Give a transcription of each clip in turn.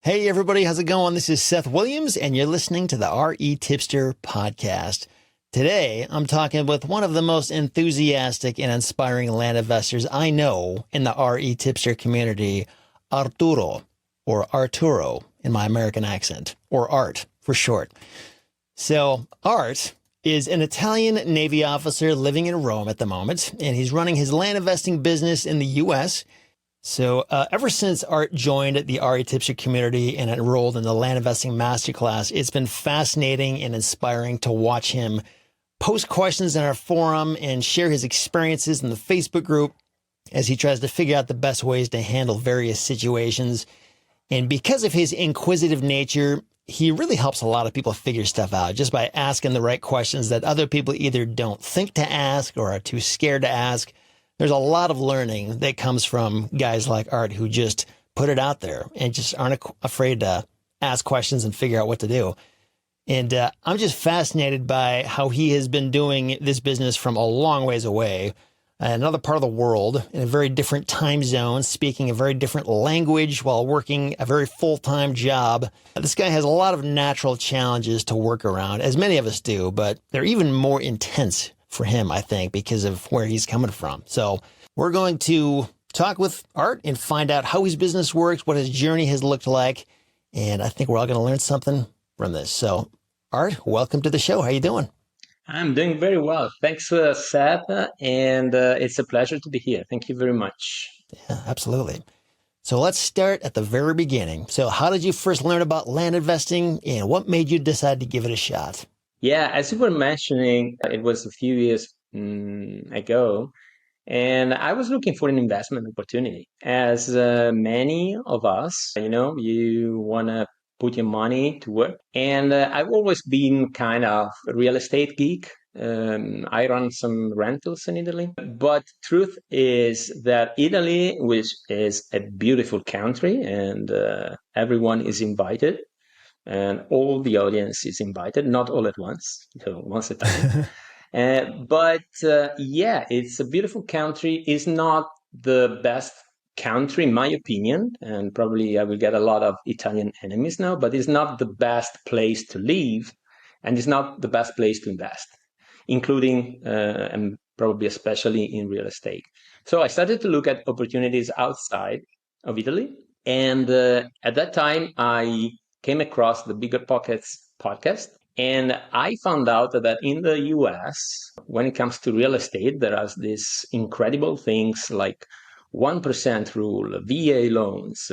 Hey everybody, how's it going? This is Seth Williams and you're listening to the REtipster podcast. Today, I'm talking with one of the most enthusiastic and inspiring land investors I know in the REtipster community, Arturo, or Arturo in my American accent, or Art for short. So, Art is an Italian Navy officer living in Rome at the moment, and he's running his land investing business in the U.S. So ever since Art joined the REtipster community and enrolled in the Land Investing Masterclass, it's been fascinating and inspiring to watch him post questions in our forum and share his experiences in the Facebook group as he tries to figure out the best ways to handle various situations. And because of his inquisitive nature, he really helps a lot of people figure stuff out just by asking the right questions that other people either don't think to ask or are too scared to ask. There's a lot of learning that comes from guys like Art who just put it out there and just aren't afraid to ask questions and figure out what to do. And I'm just fascinated by how he has been doing this business from a long ways away, another part of the world, in a very different time zone, speaking a very different language while working a very full-time job. This guy has a lot of natural challenges to work around, as many of us do, but they're even more intense for him, I think, because of where he's coming from. So we're going to talk with Art and find out how his business works, what his journey has looked like, and I think we're all going to learn something from this. So, Art, welcome to the show. How you doing? I'm doing very well. Thanks, Seth, and it's a pleasure to be here. Thank you very much. Yeah, absolutely. So let's start at the very beginning. So how did you first learn about land investing, and what made you decide to give it a shot? Yeah, as you were mentioning, it was a few years ago, and I was looking for an investment opportunity. As many of us, you want to put your money to work. And I've always been kind of a real estate geek. I run some rentals in Italy. But truth is that Italy, which is a beautiful country, and everyone is invited, and all the audience is invited, not all at once, so once at a time. But it's a beautiful country. It's not the best country, in my opinion, and probably I will get a lot of Italian enemies now, but it's not the best place to live, and it's not the best place to invest, including and probably especially in real estate. So I started to look at opportunities outside of Italy, and at that time I came across the Bigger Pockets podcast. And I found out that in the US, when it comes to real estate, there are these incredible things like 1% rule, VA loans,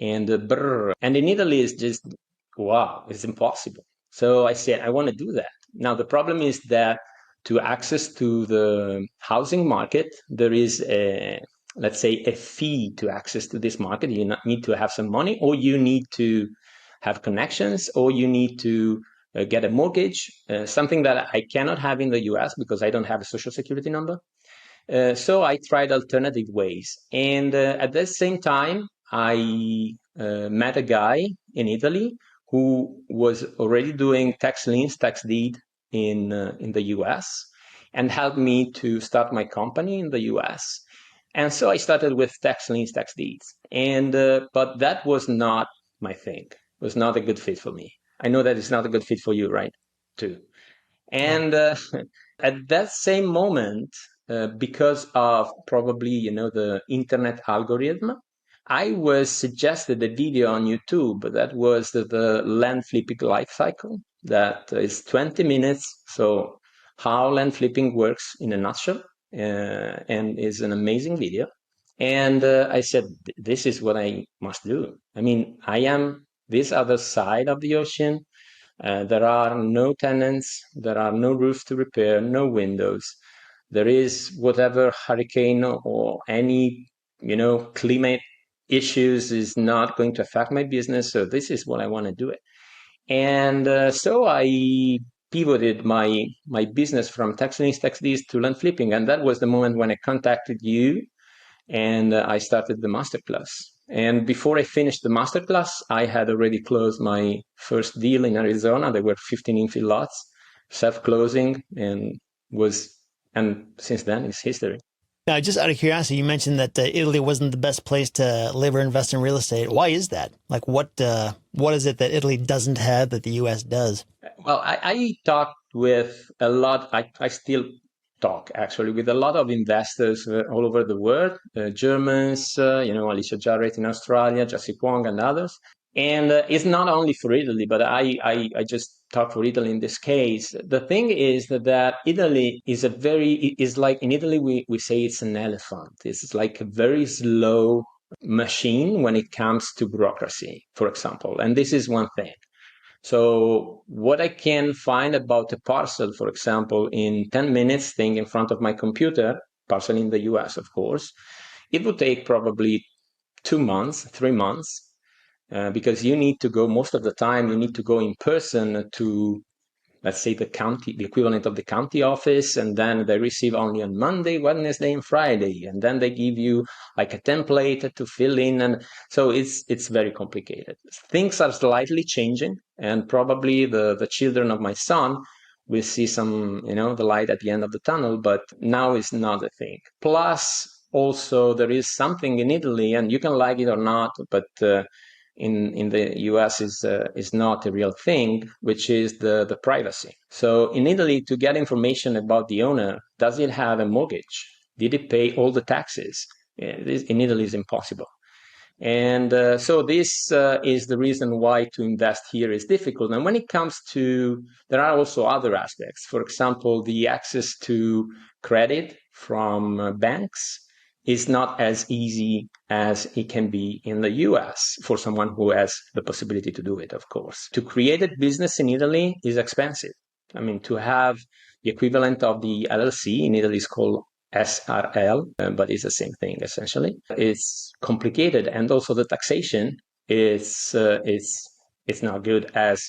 and And in Italy, it's just, wow, it's impossible. So I said, I want to do that. Now, the problem is that to access to the housing market, there is let's say, a fee to access to this market. You need to have some money, or you need to have connections, or you need to get a mortgage, something that I cannot have in the US because I don't have a social security number. So I tried alternative ways. And at the same time, I met a guy in Italy who was already doing tax liens, tax deed in the US, and helped me to start my company in the US. And so I started with tax liens, tax deeds. And but that was not my thing. It was not a good fit for me. I know that it's not a good fit for you, right? Too. And at that same moment, because of probably the internet algorithm, I was suggested a video on YouTube that was the land flipping life cycle. That is 20 minutes. So how land flipping works in a nutshell, and is an amazing video. And I said, this is what I must do. I mean, I am this other side of the ocean. There are no tenants, there are no roofs to repair, no windows. There is whatever hurricane or any, climate issues is not going to affect my business. So this is what I want to do it. And so I pivoted my business from tax liens, tax deeds to land flipping. And that was the moment when I contacted you, and I started the masterclass. And before I finished the masterclass, I had already closed my first deal in Arizona. There were 15 infill lots, self-closing, and since then it's history. Now, just out of curiosity, you mentioned that Italy wasn't the best place to live or invest in real estate. Why is that? Like, what is it that Italy doesn't have that the U.S. does? Well, I talked with a lot, I still talk actually with a lot of investors all over the world, Germans, Alicia Jarrett in Australia, Jesse Kwong and others. And it's not only for Italy, but I just talk for Italy in this case. The thing is that Italy is like in Italy, we say it's an elephant. It's like a very slow machine when it comes to bureaucracy, for example. And this is one thing. So what I can find about a parcel, for example, in 10 minutes staying in front of my computer, parcel in the US, of course, it would take probably 2 months, 3 months, because you need to go most of the time, you need to go in person to, let's say, the equivalent of the county office, and then they receive only on Monday, Wednesday, and Friday, and then they give you like a template to fill in, and so it's very complicated. Things are slightly changing, and probably the children of my son will see some, the light at the end of the tunnel, but now is not a thing. Plus, also there is something in Italy, and you can like it or not, but in the US is not a real thing, which is the privacy. So in Italy, to get information about the owner, does it have a mortgage? Did it pay all the taxes? In Italy is impossible. And so this is the reason why to invest here is difficult. And when it comes to, there are also other aspects. For example, the access to credit from banks is not as easy as it can be in the US for someone who has the possibility to do it, of course. To create a business in Italy is expensive. I mean, to have the equivalent of the LLC in Italy is called SRL, but it's the same thing essentially. It's complicated, and also the taxation is not good as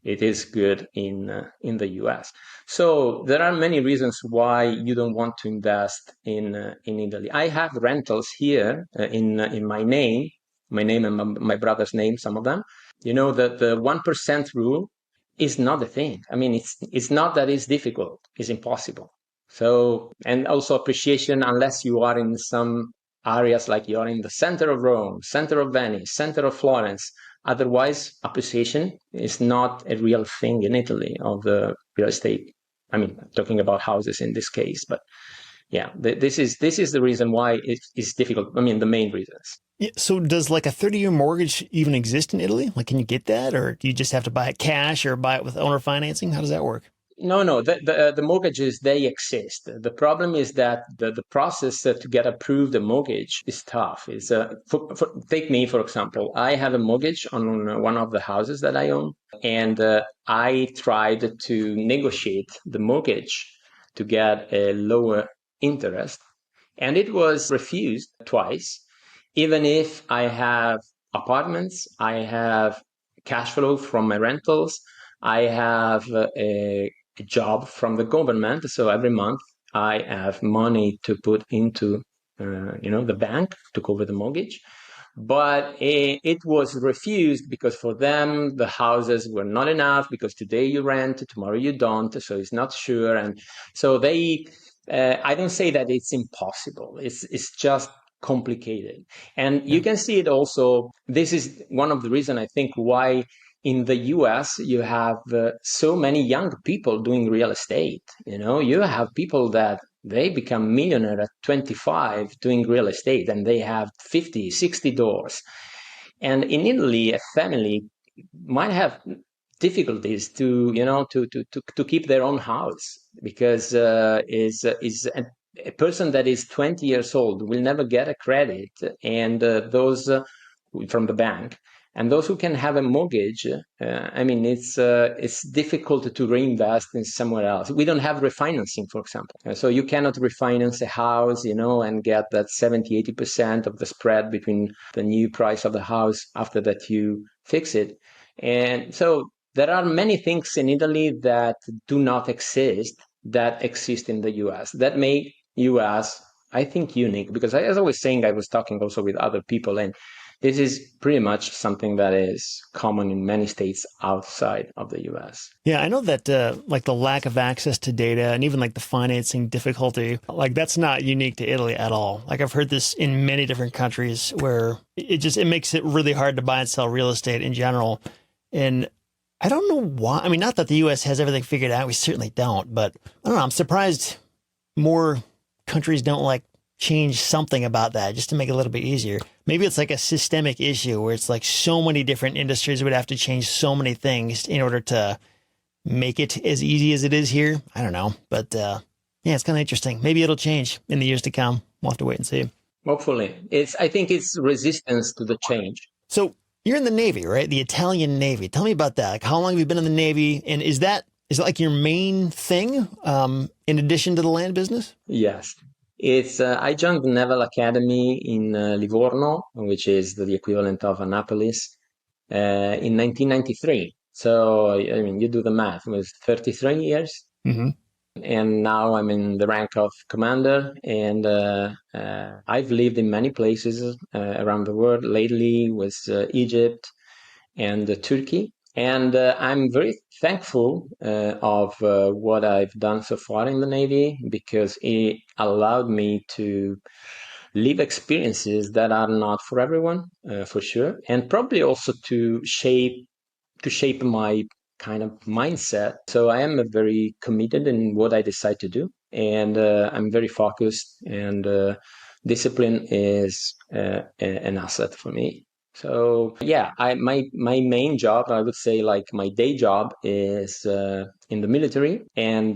it is good in the US. So there are many reasons why you don't want to invest in Italy. I have rentals here in my name and my brother's name, some of them. That the 1% rule is not a thing. I mean, it's not that it's difficult; it's impossible. So, and also appreciation, unless you are in some areas like you're in the center of Rome, center of Venice, center of Florence. Otherwise, appreciation is not a real thing in Italy of the real estate. I mean, talking about houses in this case, but yeah, this is the reason why it's difficult. I mean, the main reasons. Yeah, so does like a 30-year mortgage even exist in Italy? Like, can you get that, or do you just have to buy it cash or buy it with owner financing? How does that work? No. The mortgages, they exist. The problem is that the process to get approved a mortgage is tough. It's take me, for example. I have a mortgage on one of the houses that I own, and I tried to negotiate the mortgage to get a lower interest, and it was refused twice. Even if I have apartments, I have cash flow from my rentals, I have a job from the government. So every month I have money to put into, the bank to cover the mortgage. But it was refused because for them, the houses were not enough, because today you rent, tomorrow you don't. So it's not sure. And so I don't say that it's impossible. It's just complicated. And you can see it also. This is one of the reasons, I think, why in the US, you have so many young people doing real estate. You have people that they become millionaire at 25 doing real estate, and they have 50, 60 doors. And in Italy, a family might have difficulties to keep their own house, because is a person that is 20 years old will never get a credit, and those from the bank. And those who can have a mortgage, it's difficult to reinvest in somewhere else. We don't have refinancing, for example. So you cannot refinance a house, and get that 70, 80% of the spread between the new price of the house after that you fix it. And so there are many things in Italy that do not exist that exist in the US that make US, I think, unique. Because as I was saying, I was talking also with other people, and this is pretty much something that is common in many states outside of the US. Yeah, I know that like the lack of access to data and even like the financing difficulty, like that's not unique to Italy at all. Like I've heard this in many different countries where it makes it really hard to buy and sell real estate in general. And I don't know why. I mean, not that the US has everything figured out. We certainly don't, but I don't know. I'm surprised more countries don't like change something about that just to make it a little bit easier. Maybe it's like a systemic issue where it's like so many different industries would have to change so many things in order to make it as easy as it is here. I don't know. But yeah, it's kind of interesting. Maybe it'll change in the years to come. We'll have to wait and see. Hopefully. I think it's resistance to the change. So you're in the Navy, right? The Italian Navy. Tell me about that. Like, how long have you been in the Navy? And is it like your main thing in addition to the land business? Yes. It's I joined the Naval Academy in Livorno, which is the equivalent of Annapolis, in 1993. So, I mean, you do the math. It was 33 years. Mm-hmm. And now I'm in the rank of commander, and I've lived in many places around the world. Lately was Egypt and Turkey. And I'm very thankful of what I've done so far in the Navy, because it allowed me to live experiences that are not for everyone, for sure, and probably also to shape my kind of mindset. So I am very committed in what I decide to do, and I'm very focused, and discipline is an asset for me. So yeah, my main job, I would say, like my day job, is in the military, and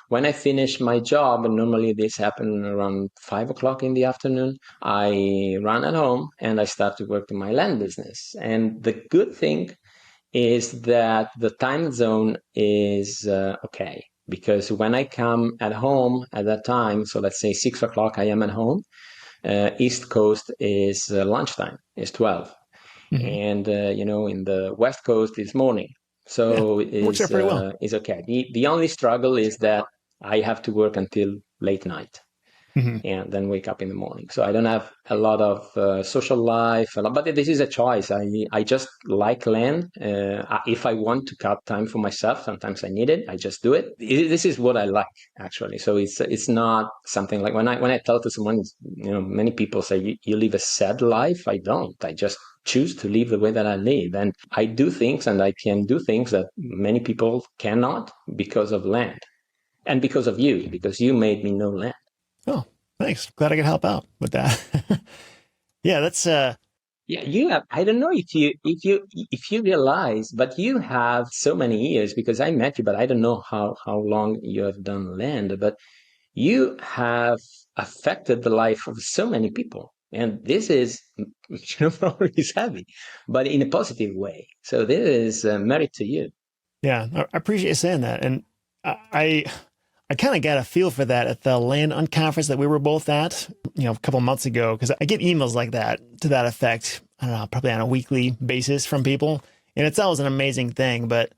when I finish my job, and normally this happens around 5 o'clock in the afternoon, I run at home and I start to work in my land business. And the good thing is that the time zone is okay, because when I come at home at that time, so let's say 6 o'clock, I am at home. East Coast is lunchtime, is 12, and in the West Coast it's morning. So works out pretty well. It's okay. The only struggle is that I have to work until late night. And then wake up in the morning. So I don't have a lot of social life, but this is a choice. I just like land. If I want to cut time for myself, sometimes I need it. I just do it. This is what I like, actually. So it's not something like when I tell to someone, many people say you live a sad life. I don't. I just choose to live the way that I live, and I do things, and I can do things that many people cannot because of land, and because of you, because you made me know land. Oh, thanks. Glad I could help out with that. Yeah, that's yeah, you have. I don't know if you realize, but you have so many years, because I met you, but I don't know how long you have done land, but you have affected the life of so many people, and this is probably is heavy, but in a positive way. So this is merit to you. Yeah, I appreciate you saying that, and I kind of got a feel for that at the Land Unconference that we were both at, a couple months ago, because I get emails like that to that effect. I don't know, probably on a weekly basis from people, and it's always an amazing thing. But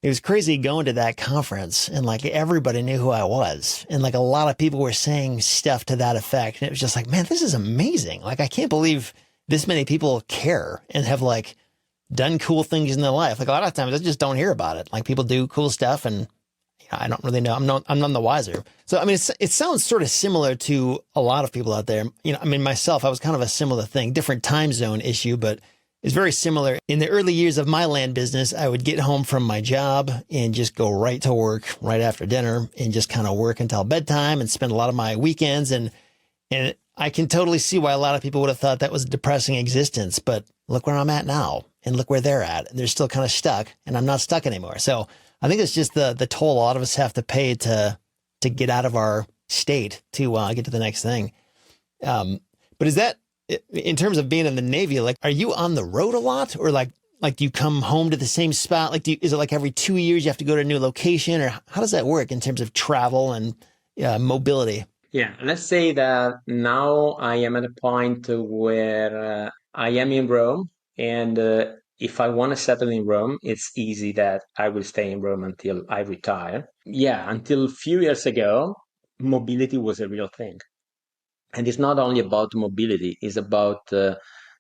it was crazy going to that conference, and like everybody knew who I was, and like a lot of people were saying stuff to that effect, and it was just like, man, this is amazing. Like I can't believe this many people care and have like done cool things in their life. Like a lot of times I just don't hear about it. Like people do cool stuff, and I don't really know. I'm none the wiser. So, I mean, it sounds sort of similar to a lot of people out there. Myself, I was kind of a similar thing, different time zone issue, but it's very similar. In the early years of my land business, I would get home from my job and just go right to work right after dinner and just kind of work until bedtime and spend a lot of my weekends. And I can totally see why a lot of people would have thought that was a depressing existence, but look where I'm at now and look where they're at. They're still kind of stuck, and I'm not stuck anymore. So I think it's just the toll a lot of us have to pay to get out of our state to get to the next thing. But is that, in terms of being in the Navy, like, are you on the road a lot, or like do you come home to the same spot? Like, is it like every 2 years you have to go to a new location, or how does that work in terms of travel and mobility? Yeah, let's say that now I am at a point where I am in Rome, and if I want to settle in Rome, it's easy that I will stay in Rome until I retire. Yeah, until a few years ago, mobility was a real thing. And it's not only about mobility, it's about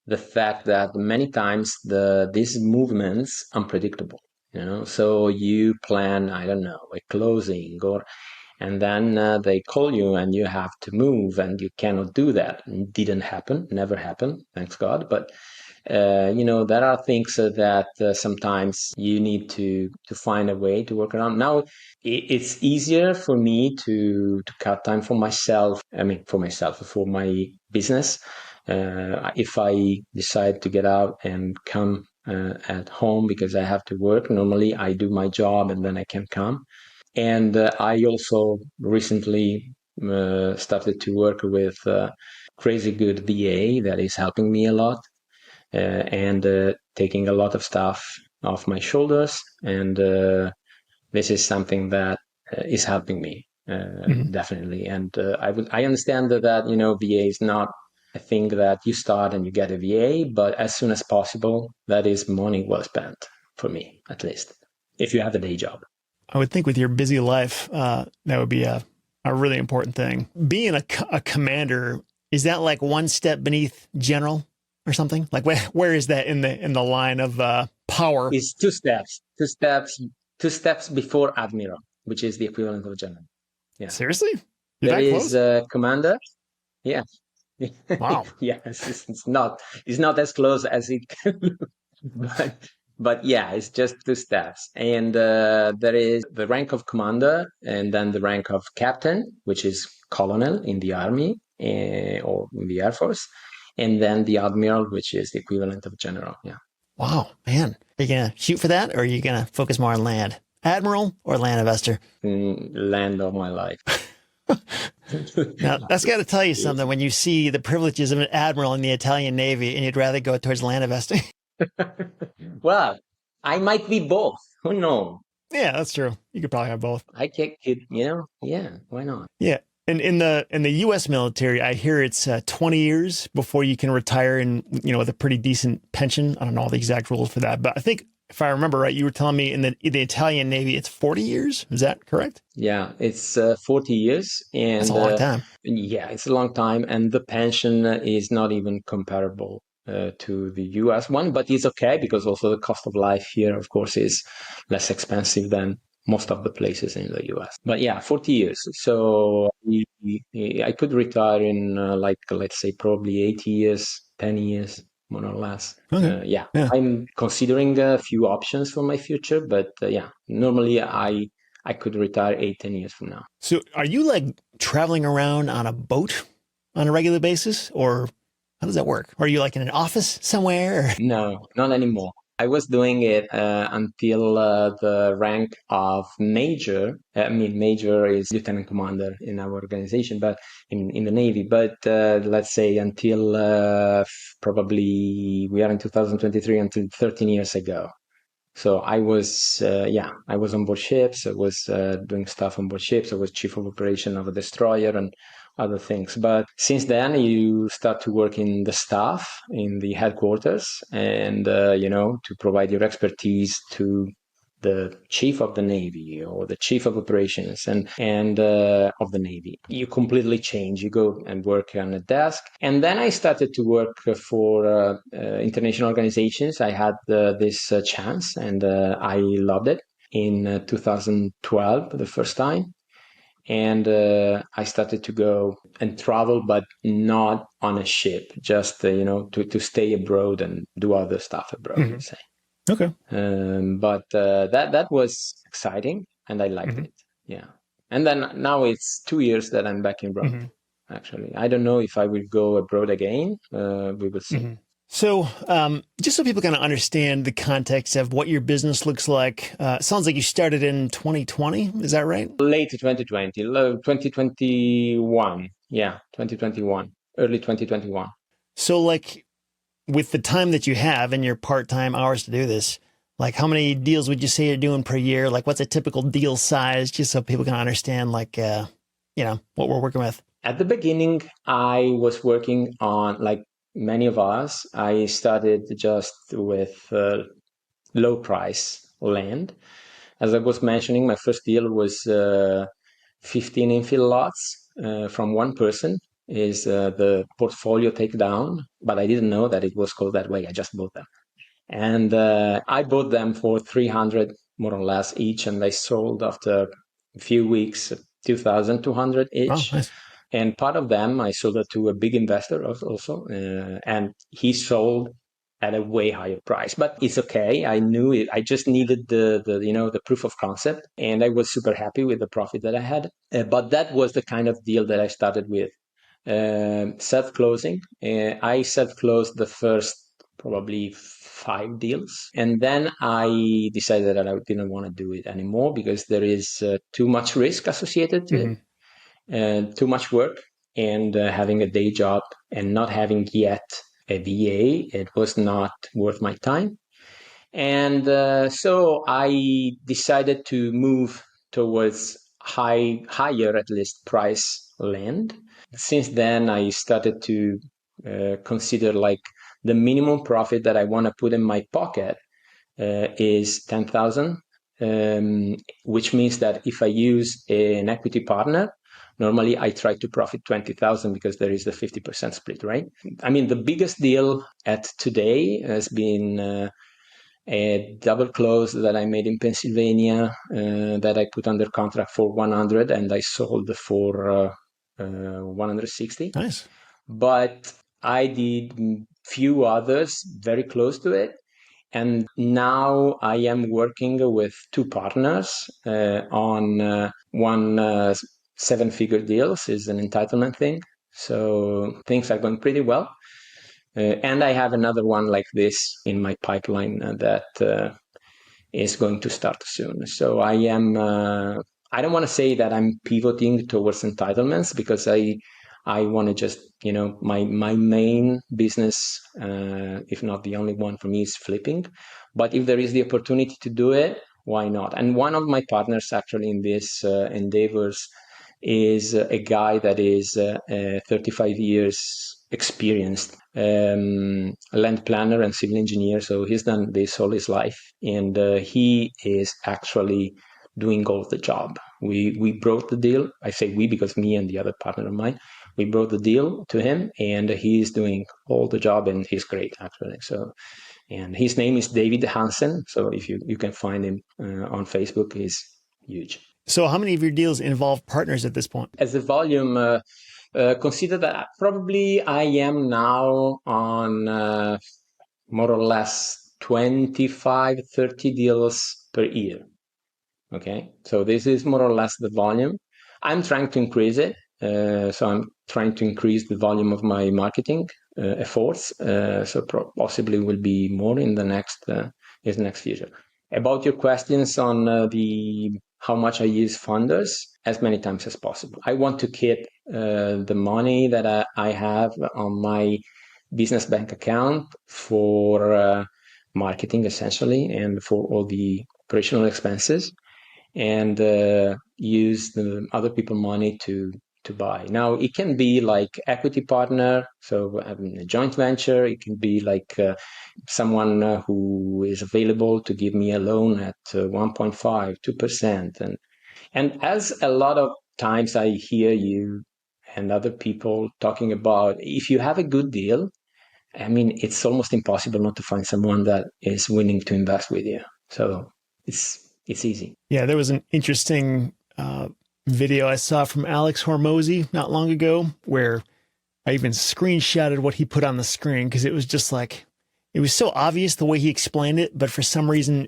the fact that many times these movements unpredictable, so you plan, I don't know, a closing, and then they call you and you have to move and you cannot do that. It didn't happen, never happened, thanks God. But there are things that sometimes you need to find a way to work around. Now, it's easier for me to cut time for myself. I mean, for my business. If I decide to get out and come at home because I have to work, normally I do my job and then I can come. And I also recently started to work with crazy good VA that is helping me a lot. And taking a lot of stuff off my shoulders. And this is something that is helping me definitely. And I understand that VA is not a thing that you start and you get a VA, but as soon as possible, that is money well spent for me, at least, if you have a day job. I would think with your busy life, that would be a really important thing. Being a commander, is that like one step beneath general? Or something like where is that in the line of power? It's two steps before admiral, which is the equivalent of general. Yeah. Seriously? There is a commander. Yeah. Wow. Yes, it's not as close as it can look, but yeah, it's just two steps. And there is the rank of commander, and then the rank of captain, which is colonel in the army or in the Air Force. And then the admiral, which is the equivalent of general. Yeah. Wow, man. Are you going to shoot for that, or are you going to focus more on land? Admiral or land investor? Land of my life. Now, that's got to tell you something when you see the privileges of an admiral in the Italian Navy and you'd rather go towards land investing. Well, I might be both. Who knows? Yeah, that's true. You could probably have both. I could, yeah, why not? Yeah. And in the U.S. military, I hear it's 20 years before you can retire and, with a pretty decent pension. I don't know all the exact rules for that, but I think if I remember right, you were telling me in the Italian Navy, it's 40 years. Is that correct? Yeah, it's 40 years. And that's a long time. Yeah, it's a long time. And the pension is not even comparable to the US one, but it's okay because also the cost of life here, of course, is less expensive than most of the places in the US. But yeah, 40 years. So I could retire in let's say probably 80 years, 10 years, more or less. Okay. Yeah, I'm considering a few options for my future, but yeah, normally I could retire 8-10 years from now. So are you like traveling around on a boat on a regular basis, or how does that work? Are you like in an office somewhere? No, not anymore. I was doing it until the rank of major. I mean, major is lieutenant commander in our organization, but in the Navy. But let's say until probably we are in 2023, until 13 years ago. So I was, I was on board ships. I was doing stuff on board ships. I was chief of operation of a destroyer and other things. But since then, you start to work in the staff, in the headquarters, and, to provide your expertise to the chief of the Navy or the chief of operations and of the Navy. You completely change. You go and work on a desk. And then I started to work for international organizations. I had this chance and I loved it in 2012, the first time. And I started to go and travel, but not on a ship, just, to stay abroad and do other stuff abroad, let's say. Okay. But that was exciting and I liked it. Yeah. And then now it's 2 years that I'm back abroad, actually. I don't know if I will go abroad again. We will see. So just so people kind of understand the context of what your business looks like, it sounds like you started in 2020. Is that right? Late 2020, 2021. Yeah, 2021, early 2021. So like with the time that you have and your part-time hours to do this, like how many deals would you say you're doing per year? Like what's a typical deal size, just so people can understand like, what we're working with? At the beginning, I was working on, like many of us, I started just with low price land. As I was mentioning, my first deal was 15 infill lots from one person. is the portfolio takedown, but I didn't know that it was called that way. I just bought them. And I bought them for 300 more or less each, and I sold after a few weeks 2,200 each. Oh, nice. And part of them I sold it to a big investor also, and he sold at a way higher price. But it's okay. I knew it. I just needed the proof of concept, and I was super happy with the profit that I had. But that was the kind of deal that I started with. Self-closing. I self-closed the first probably 5 deals, and then I decided that I didn't want to do it anymore because there is too much risk associated to it, and too much work, and having a day job and not having yet a VA, it was not worth my time. And so I decided to move towards higher, at least, price land. Since then, I started to consider like the minimum profit that I want to put in my pocket is 10,000, which means that if I use an equity partner, normally I try to profit 20,000 because there is the 50% split, right? I mean, the biggest deal at today has been a double close that I made in Pennsylvania that I put under contract for 100 and I sold for 160. Nice. But I did few others very close to it. And now I am working with 2 partners on one 7-figure deals. Is an entitlement thing. So things are going pretty well. And I have another one like this in my pipeline that is going to start soon. So I am, I don't want to say that I'm pivoting towards entitlements because I want to just, my main business, if not the only one for me, is flipping. But if there is the opportunity to do it, why not? And one of my partners actually in this endeavors is a guy that is 35 years experienced land planner and civil engineer. So he's done this all his life, and he is actually doing all the job. We brought the deal. I say we because me and the other partner of mine, we brought the deal to him, and he's doing all the job, and he's great actually. So, and his name is David Hansen. So if you can find him on Facebook, he's huge. So how many of your deals involve partners at this point? As a volume, consider that probably I am now on more or less 25, 30 deals per year. Okay, so this is more or less the volume. I'm trying to increase it. So I'm trying to increase the volume of my marketing efforts. So possibly will be more in the next future. About your questions on how much I use funders, as many times as possible. I want to keep the money that I have on my business bank account for marketing essentially and for all the operational expenses, and use the other people's money to buy. Now, it can be like equity partner, so having a joint venture. It can be like someone who is available to give me a loan at 1.5, 2%. And as a lot of times I hear you and other people talking about, if you have a good deal, I mean, it's almost impossible not to find someone that is willing to invest with you. So it's easy. Yeah, there was an interesting video I saw from Alex Hormozy not long ago where I even screenshotted what he put on the screen because it was just like, it was so obvious the way he explained it, but for some reason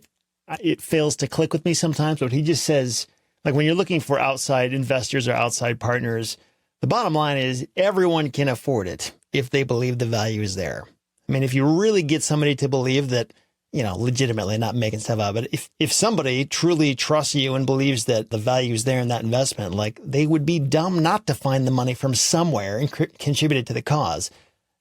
it fails to click with me sometimes. But he just says, like, when you're looking for outside investors or outside partners, the bottom line is everyone can afford it if they believe the value is there. I mean, if you really get somebody to believe that, legitimately, not making stuff up, but if somebody truly trusts you and believes that the value is there in that investment, like, they would be dumb not to find the money from somewhere and contribute it to the cause.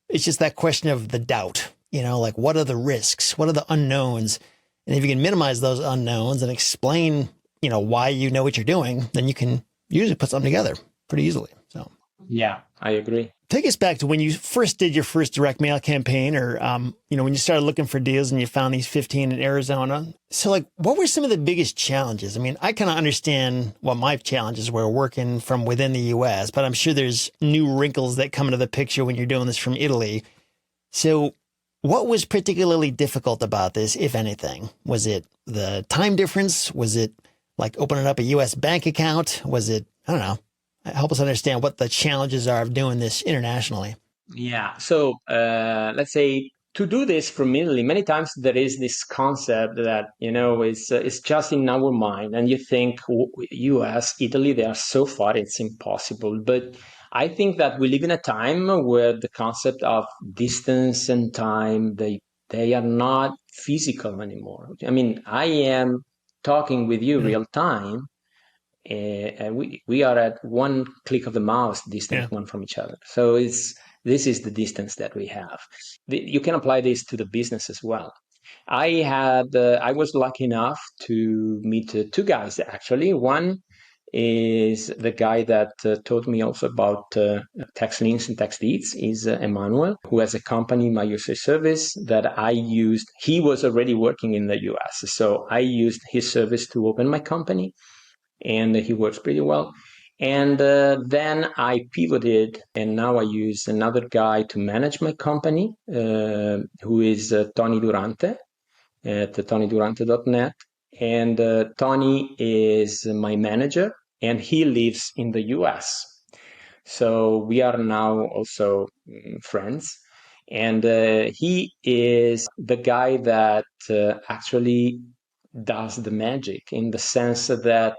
It's just that question of the doubt, like, what are the risks? What are the unknowns? And if you can minimize those unknowns and explain, why you know what you're doing, then you can usually put something together pretty easily. So, yeah, I agree. Take us back to when you first did your first direct mail campaign, or when you started looking for deals and you found these 15 in Arizona. So, like, what were some of the biggest challenges? I mean, I kind of understand what my challenges were working from within the U.S., but I'm sure there's new wrinkles that come into the picture when you're doing this from Italy. So, what was particularly difficult about this, if anything? Was it the time difference? Was it like opening up a U.S. bank account? Was it, I don't know. Help us understand what the challenges are of doing this internationally. Yeah. So let's say to do this from Italy, many times there is this concept that, is just in our mind. And you think US, Italy, they are so far, it's impossible. But I think that we live in a time where the concept of distance and time, they are not physical anymore. I mean, I am talking with you real time. We are at one click of the mouse distance one from each other. So this is the distance that we have. You can apply this to the business as well. I was lucky enough to meet two guys actually. One is the guy that taught me also about tax liens and tax deeds is Emmanuel, who has a company, My USA Service, that I used. He was already working in the US, so I used his service to open my company. And he works pretty well. And then I pivoted, and now I use another guy to manage my company, who is Tony Durante at tonydurante.net. And Tony is my manager, and he lives in the US. So we are now also friends. And he is the guy that actually does the magic, in the sense that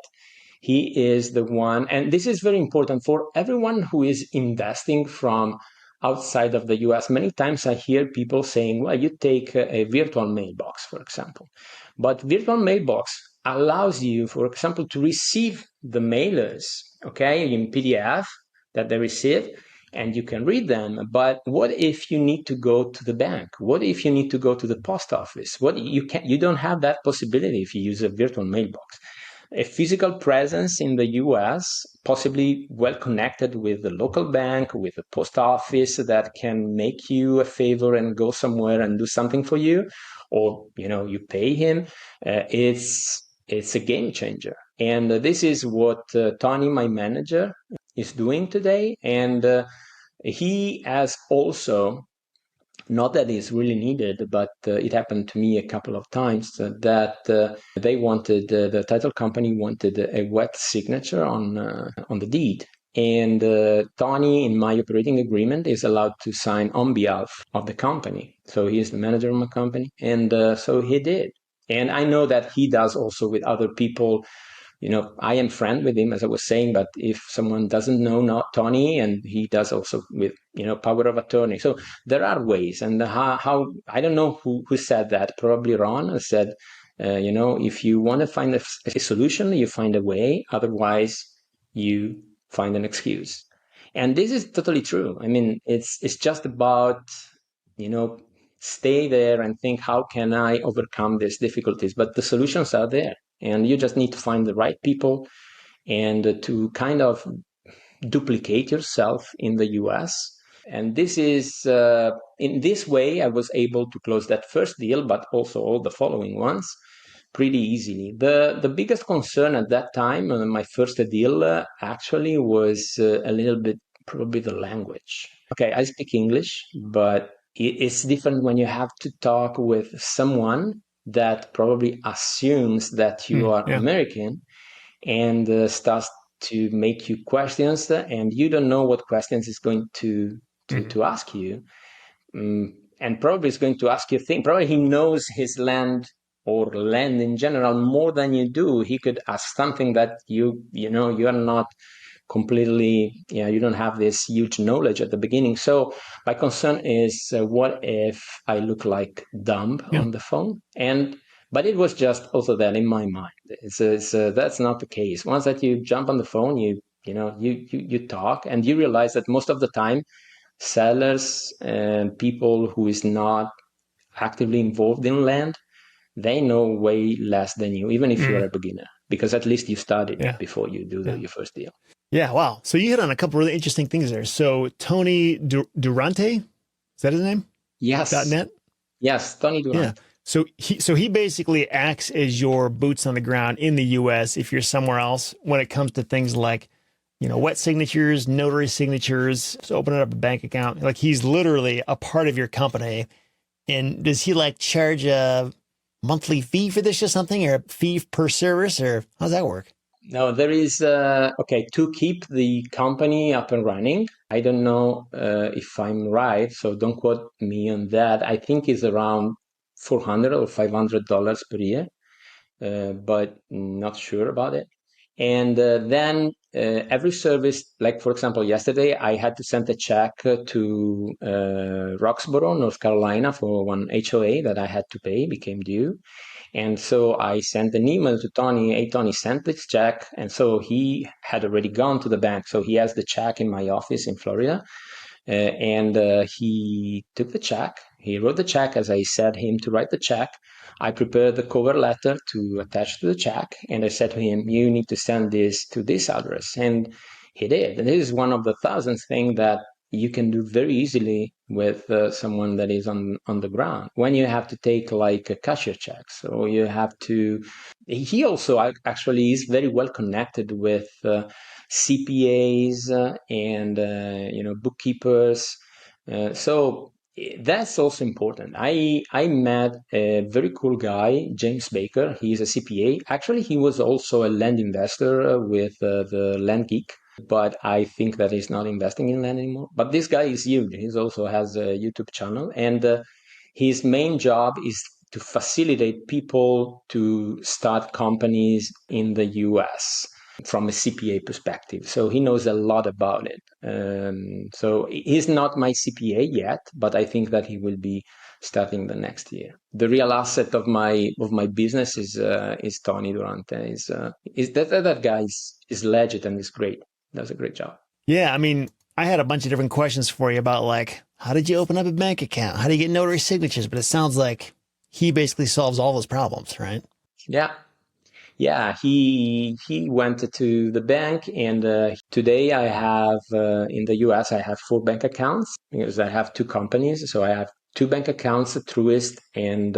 he is the one, and this is very important for everyone who is investing from outside of the US. Many times I hear people saying, well, you take a virtual mailbox, for example. But virtual mailbox allows you, for example, to receive the mailers, okay, in PDF that they receive, and you can read them. But what if you need to go to the bank? What if you need to go to the post office? You don't have that possibility if you use a virtual mailbox. A physical presence in the US, possibly well connected with the local bank, with the post office that can make you a favor and go somewhere and do something for you, or you pay him. It's a game changer, and this is what Tony, my manager, is doing today. And he has also, not that it's really needed, but it happened to me a couple of times that the title company wanted a wet signature on the deed. And Tony, in my operating agreement, is allowed to sign on behalf of the company. So he is the manager of my company. And so he did. And I know that he does also with other people. I am friend with him, as I was saying, but if someone doesn't know not Tony, and he does also with, power of attorney. So there are ways. And how I don't know who said that, probably Ron said, if you want to find a solution, you find a way. Otherwise, you find an excuse. And this is totally true. I mean, it's just about, stay there and think, how can I overcome these difficulties? But the solutions are there. And you just need to find the right people and to kind of duplicate yourself in the US. And this is, in this way, I was able to close that first deal, but also all the following ones pretty easily. The biggest concern at that time, my first deal, actually was a little bit probably the language. Okay, I speak English, but it's different when you have to talk with someone that probably assumes that you are American and starts to make you questions, and you don't know what questions is going to ask you. And probably is going to ask you things. Probably he knows his land or land in general more than you do. He could ask something that you are not completely, you don't have this huge knowledge at the beginning. So my concern is, what if I look like dumb on the phone? But it was just also that in my mind. That's not the case. Once that you jump on the phone, you talk, and you realize that most of the time, sellers and people who is not actively involved in land, they know way less than you, even if you're a beginner, because at least you studied before you do your first deal. Yeah, wow. So you hit on a couple really interesting things there. So Tony Durante, is that his name? Yes, .net? yes, Tony Yeah. Durant. So he basically acts as your boots on the ground in the US if you're somewhere else when it comes to things like, wet signatures, notary signatures, so opening up a bank account. Like he's literally a part of your company. And does he like charge a monthly fee for this or something, or a fee per service, or how's that work? No, there is, okay, to keep the company up and running. I don't know if I'm right, so don't quote me on that. I think it's around $400 or $500 per year, but not sure about it. And then every service, like for example, yesterday I had to send a check to Roxborough, North Carolina for one HOA that I had to pay, became due. And so I sent an email to Tony, hey, Tony, send this check. And so he had already gone to the bank. So he has the check in my office in Florida. And he took the check. He wrote the check as I said him to write the check. I prepared the cover letter to attach to the check. And I said to him, you need to send this to this address. And he did. And this is one of the thousands things that you can do very easily with someone that is on the ground. When you have to take like a cashier check, so you have to. He also actually is very well connected with CPAs and bookkeepers. So that's also important. I met a very cool guy, James Baker. He's a CPA. Actually, he was also a land investor with the Land Geek, but I think that he's not investing in land anymore. But this guy is huge. He also has a YouTube channel, and his main job is to facilitate people to start companies in the US from a CPA perspective. So he knows a lot about it. So he's not my CPA yet, but I think that he will be starting the next year. The real asset of my business is Tony Durante. Is that guy is legit and is great. Does a great job. Yeah, I mean, I had a bunch of different questions for you about like, how did you open up a bank account? How do you get notary signatures? But it sounds like he basically solves all those problems, right? Yeah. Yeah, he went to the bank, and today I have in the US I have 4 bank accounts because I have 2 companies. So I have 2 bank accounts, Truist and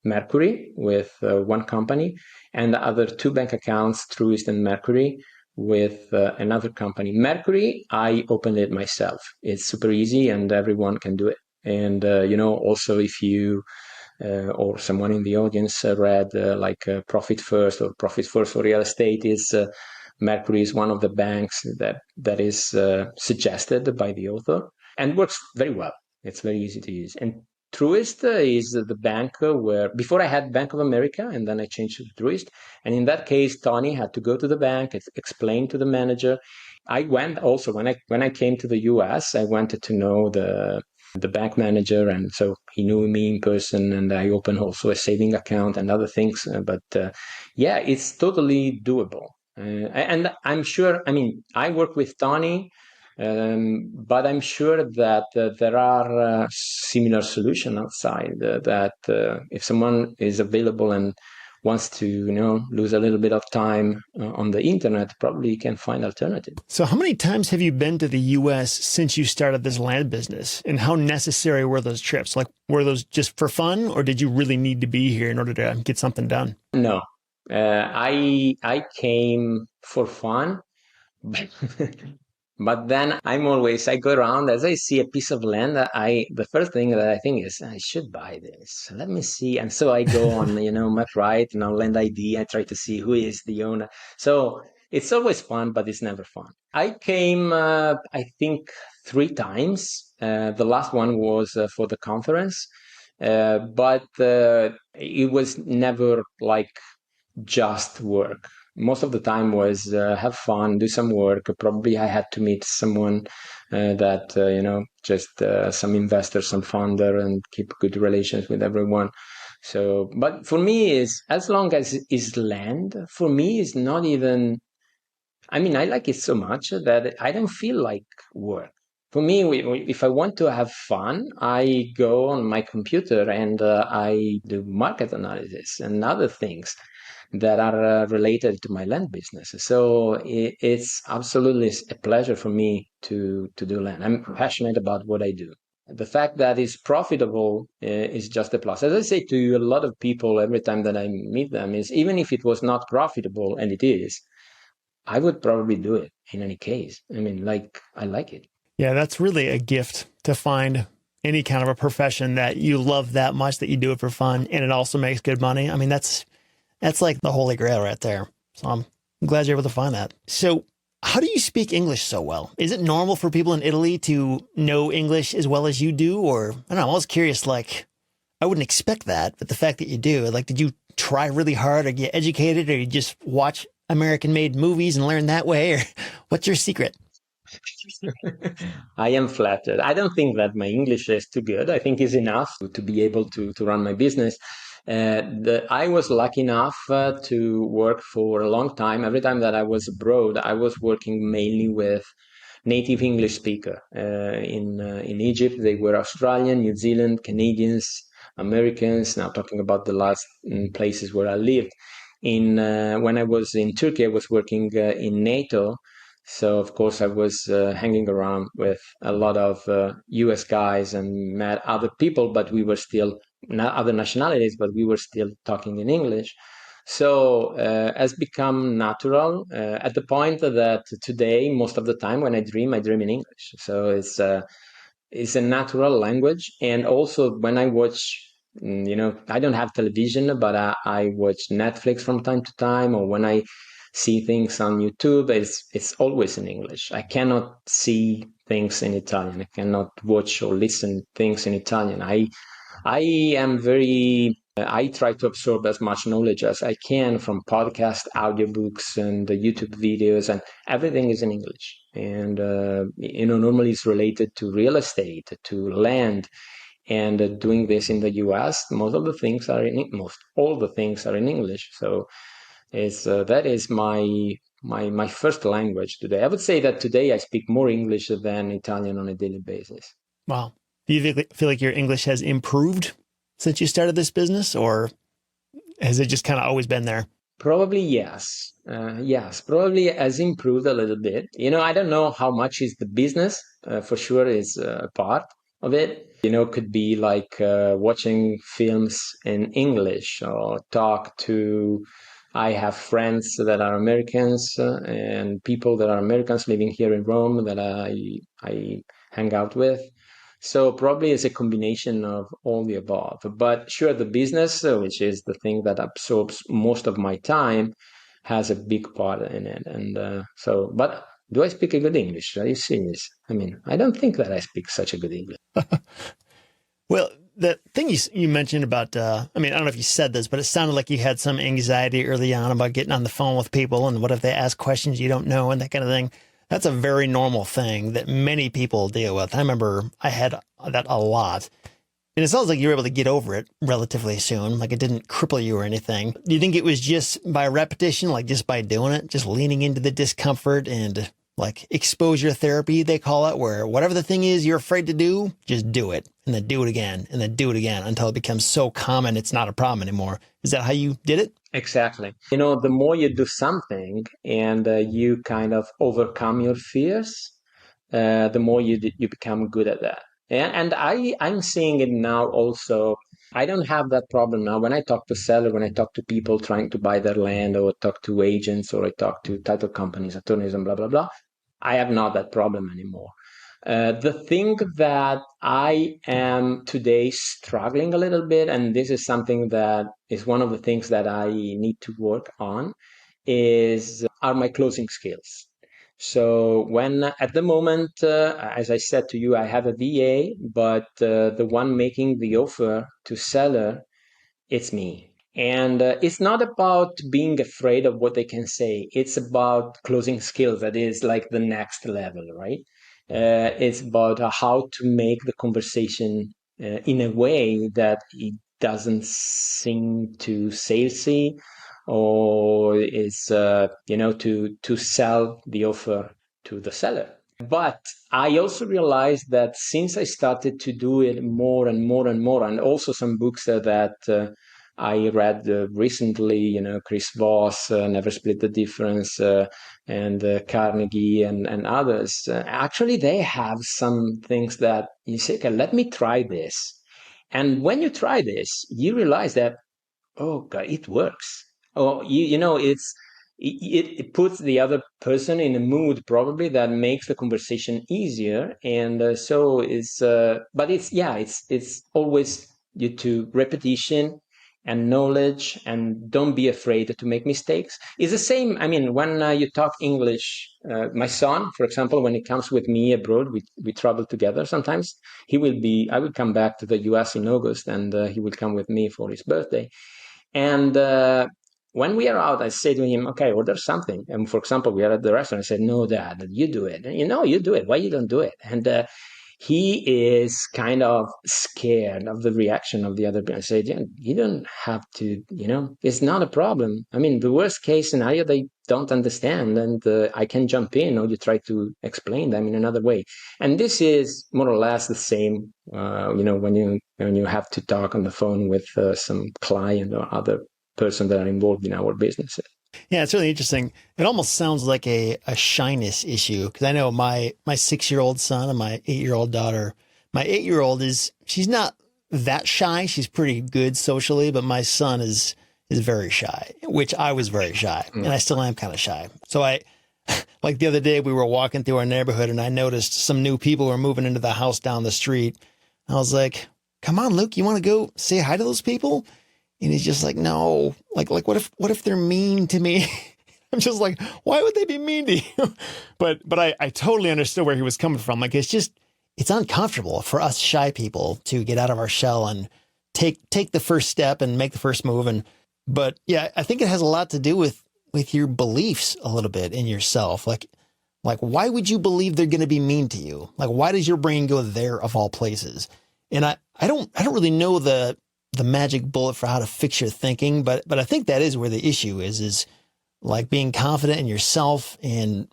Mercury, with one company, and the other 2 bank accounts, Truist and Mercury, with another company. Mercury, I opened it myself. It's super easy, and everyone can do it. And also if you or someone in the audience read like Profit First or Profit First for Real Estate, is Mercury is one of the banks that is suggested by the author and works very well. It's very easy to use. And Truist is the bank where before I had Bank of America, and then I changed to Truist. And in that case, Tony had to go to the bank, explain to the manager. I went also when I came to the US, I wanted to know the bank manager, and so he knew me in person, and I opened also a saving account and other things. But yeah, it's totally doable. And I'm sure, I mean, I work with Tony, but I'm sure that there are similar solutions outside that if someone is available and wants to lose a little bit of time on the internet, probably can find alternatives. So how many times have you been to the US since you started this land business, and how necessary were those trips? Like, were those just for fun, or did you really need to be here in order to get something done? No, I came for fun. But then I go around as I see a piece of land. The first thing that I think is I should buy this. Let me see. And so I go on, MapRight and on Land ID. I try to see who is the owner. So it's always fun, but it's never fun. I came, I think, 3 times. The last one was for the conference, but it was never like just work. Most of the time was have fun, do some work. Probably I had to meet someone that just some investor, some founder, and keep good relations with everyone. So, but for me, is as long as it's land, for me is not even. I mean, I like it so much that I don't feel like work. For me, if I want to have fun, I go on my computer and I do market analysis and other things that are related to my land business. So it's absolutely a pleasure for me to do land. I'm passionate about what I do. The fact that it's profitable is just a plus. As I say to a lot of people every time that I meet them, is even if it was not profitable, and it is, I would probably do it in any case. I mean, like, I like it. Yeah, that's really a gift to find any kind of a profession that you love that much that you do it for fun and it also makes good money. I mean, that's like the holy grail right there. So I'm glad you're able to find that. So how do you speak English so well? Is it normal for people in Italy to know English as well as you do? Or I don't know, I'm always curious, like, I wouldn't expect that, but the fact that you do, like, did you try really hard or get educated or you just watch American made movies and learn that way? Or what's your secret? I am flattered. I don't think that my English is too good. I think it's enough to be able to run my business. I was lucky enough to work for a long time. Every time that I was abroad, I was working mainly with native English speaker. In Egypt, they were Australian, New Zealand, Canadians, Americans. Now talking about the last places where I lived. When I was in Turkey, I was working in NATO. So of course I was hanging around with a lot of US guys and met other people, but we were still not other nationalities, but we were still talking in English. So has become natural at the point that today, most of the time when I dream in English. So it's a natural language. And also when I watch, I don't have television, but I watch Netflix from time to time, or when I see things on YouTube, it's always in English. I cannot see things in Italian. I cannot watch or listen things in Italian. I am very I try to absorb as much knowledge as I can from podcast, audiobooks, and the YouTube videos, and everything is in English. And normally it's related to real estate, to land, and doing this in the U.S. Most all the things are in English. So it's that is my first language today. I would say that today I speak more English than Italian on a daily basis. Wow. Do you feel like your English has improved since you started this business, or has it just kind of always been there? Probably yes. Yes, probably has improved a little bit. I don't know how much is the business. For sure is a part of it. Could be like watching films in English or talk to. I have friends that are Americans and people that are Americans living here in Rome that I hang out with. So probably it's a combination of all the above. But sure, the business, which is the thing that absorbs most of my time, has a big part in it. And but do I speak a good English? Are you serious? I mean, I don't think that I speak such a good English. Well, the thing you mentioned about, I don't know if you said this, but it sounded like you had some anxiety early on about getting on the phone with people and what if they ask questions you don't know and that kind of thing. That's a very normal thing that many people deal with. I remember I had that a lot. And it sounds like you were able to get over it relatively soon. Like it didn't cripple you or anything. Do you think it was just by repetition, like just by doing it, just leaning into the discomfort and like exposure therapy, they call it, where whatever the thing is you're afraid to do, just do it and then do it again and then do it again until it becomes so common it's not a problem anymore. Is that how you did it? Exactly. The more you do something and you kind of overcome your fears, the more you become good at that. And I'm seeing it now also. I don't have that problem now. When I talk to sellers, when I talk to people trying to buy their land, or talk to agents, or I talk to title companies, attorneys, and blah, blah, blah, I have not that problem anymore. The thing that I am today struggling a little bit, and this is something that is one of the things that I need to work on, are my closing skills. So when at the moment, as I said to you, I have a VA, but the one making the offer to seller, it's me. And it's not about being afraid of what they can say. It's about closing skills. That is like the next level, right? It's about how to make the conversation in a way that it doesn't seem too salesy, or is to sell the offer to the seller. But I also realized that since I started to do it more and more and more, and also some books that I read recently, Chris Voss, Never Split the Difference, and Carnegie and others, actually they have some things that you say, okay, let me try this. And when you try this, you realize that, oh God, it works. Oh, it puts the other person in a mood probably that makes the conversation easier, and so it's. But it's always due to repetition and knowledge, and don't be afraid to make mistakes. It's the same. I mean, when you talk English, my son, for example, when he comes with me abroad, we travel together. Sometimes I will come back to the U.S. in August, and he will come with me for his birthday. And when we are out, I say to him, okay, order something. And for example, we are at the restaurant. I said, no, Dad, you do it. And, you do it. Why you don't do it? And he is kind of scared of the reaction of the other people. I said, yeah, you don't have to, it's not a problem. I mean, the worst case scenario, they don't understand, and I can jump in, or you try to explain them in another way. And this is more or less the same, when you have to talk on the phone with some client or other person that are involved in our business. Yeah, it's really interesting. It almost sounds like a shyness issue, because I know my 6-year-old son and my 8-year-old daughter. My 8-year-old she's not that shy. She's pretty good socially, but my son is very shy, which I was very shy, and I still am kind of shy. So like the other day, we were walking through our neighborhood, and I noticed some new people were moving into the house down the street. I was like, "Come on, Luke, you want to go say hi to those people?" And he's just like, no, like what if they're mean to me? I'm just like, why would they be mean to you? But I totally understood where he was coming from. Like, it's uncomfortable for us shy people to get out of our shell and take the first step and make the first move. But yeah, I think it has a lot to do with your beliefs a little bit in yourself. Like why would you believe they're going to be mean to you? Like, why does your brain go there of all places? And I don't really know the magic bullet for how to fix your thinking, but I think that is where the issue is like being confident in yourself and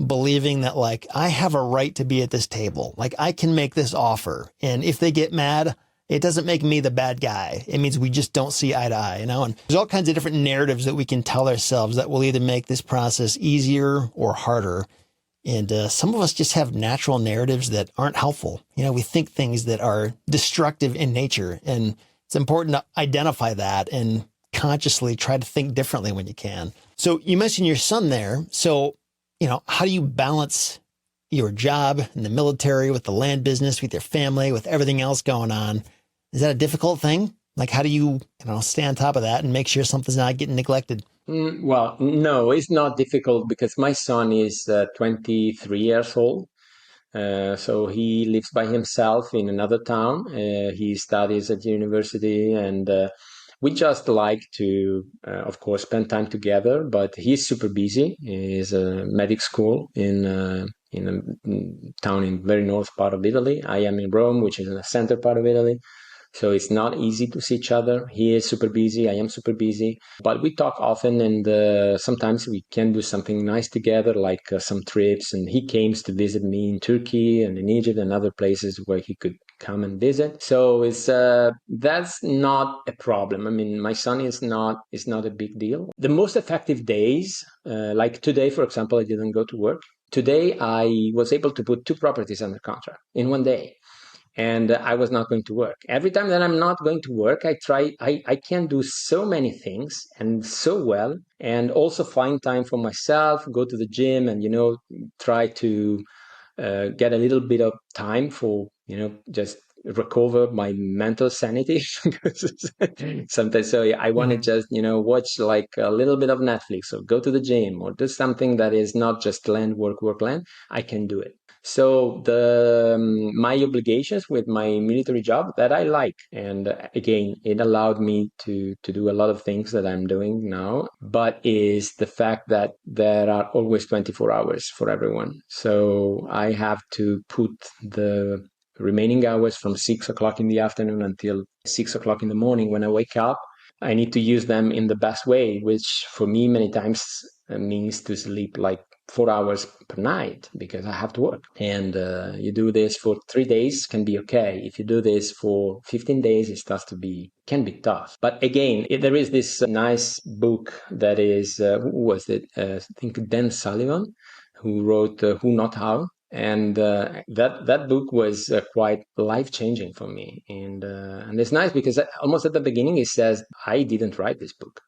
believing that, like, I have a right to be at this table. Like, I can make this offer. And if they get mad, it doesn't make me the bad guy. It means we just don't see eye to eye, And there's all kinds of different narratives that we can tell ourselves that will either make this process easier or harder. And some of us just have natural narratives that aren't helpful. We think things that are destructive in nature, and it's important to identify that and consciously try to think differently when you can. So you mentioned your son there. So, how do you balance your job in the military with the land business, with your family, with everything else going on? Is that a difficult thing? Like, how do you, stay on top of that and make sure something's not getting neglected? Well, no, it's not difficult because my son is 23 years old. So he lives by himself in another town. He studies at university, and we just like to, of course, spend time together. But he's super busy. He's a medic school in a town in very north part of Italy. I am in Rome, which is in the center part of Italy. So it's not easy to see each other. He is super busy. I am super busy. But we talk often, and sometimes we can do something nice together, like some trips. And he came to visit me in Turkey and in Egypt and other places where he could come and visit. So that's not a problem. I mean, my son is not a big deal. The most effective days, like today, for example, I didn't go to work. Today, I was able to put 2 properties under contract in one day. And I was not going to work. Every time that I'm not going to work, I can do so many things and so well, and also find time for myself, go to the gym, and, try to get a little bit of time for, just recover my mental sanity. Sometimes, so I want to just, watch like a little bit of Netflix, or go to the gym, or do something that is not just land, work, land. I can do it. So my obligations with my military job that I like, and again, it allowed me to do a lot of things that I'm doing now, but is the fact that there are always 24 hours for everyone. So I have to put the remaining hours from 6 o'clock in the afternoon until 6 o'clock in the morning when I wake up. I need to use them in the best way, which for me many times means to sleep like 4 hours per night because I have to work. And you do this for 3 days, can be okay. If you do this for 15 days, it starts to can be tough. But again, there is this nice book that is, who was it? I think Dan Sullivan, who wrote Who Not How. And that book was quite life-changing for me. And it's nice because almost at the beginning it says, I didn't write this book.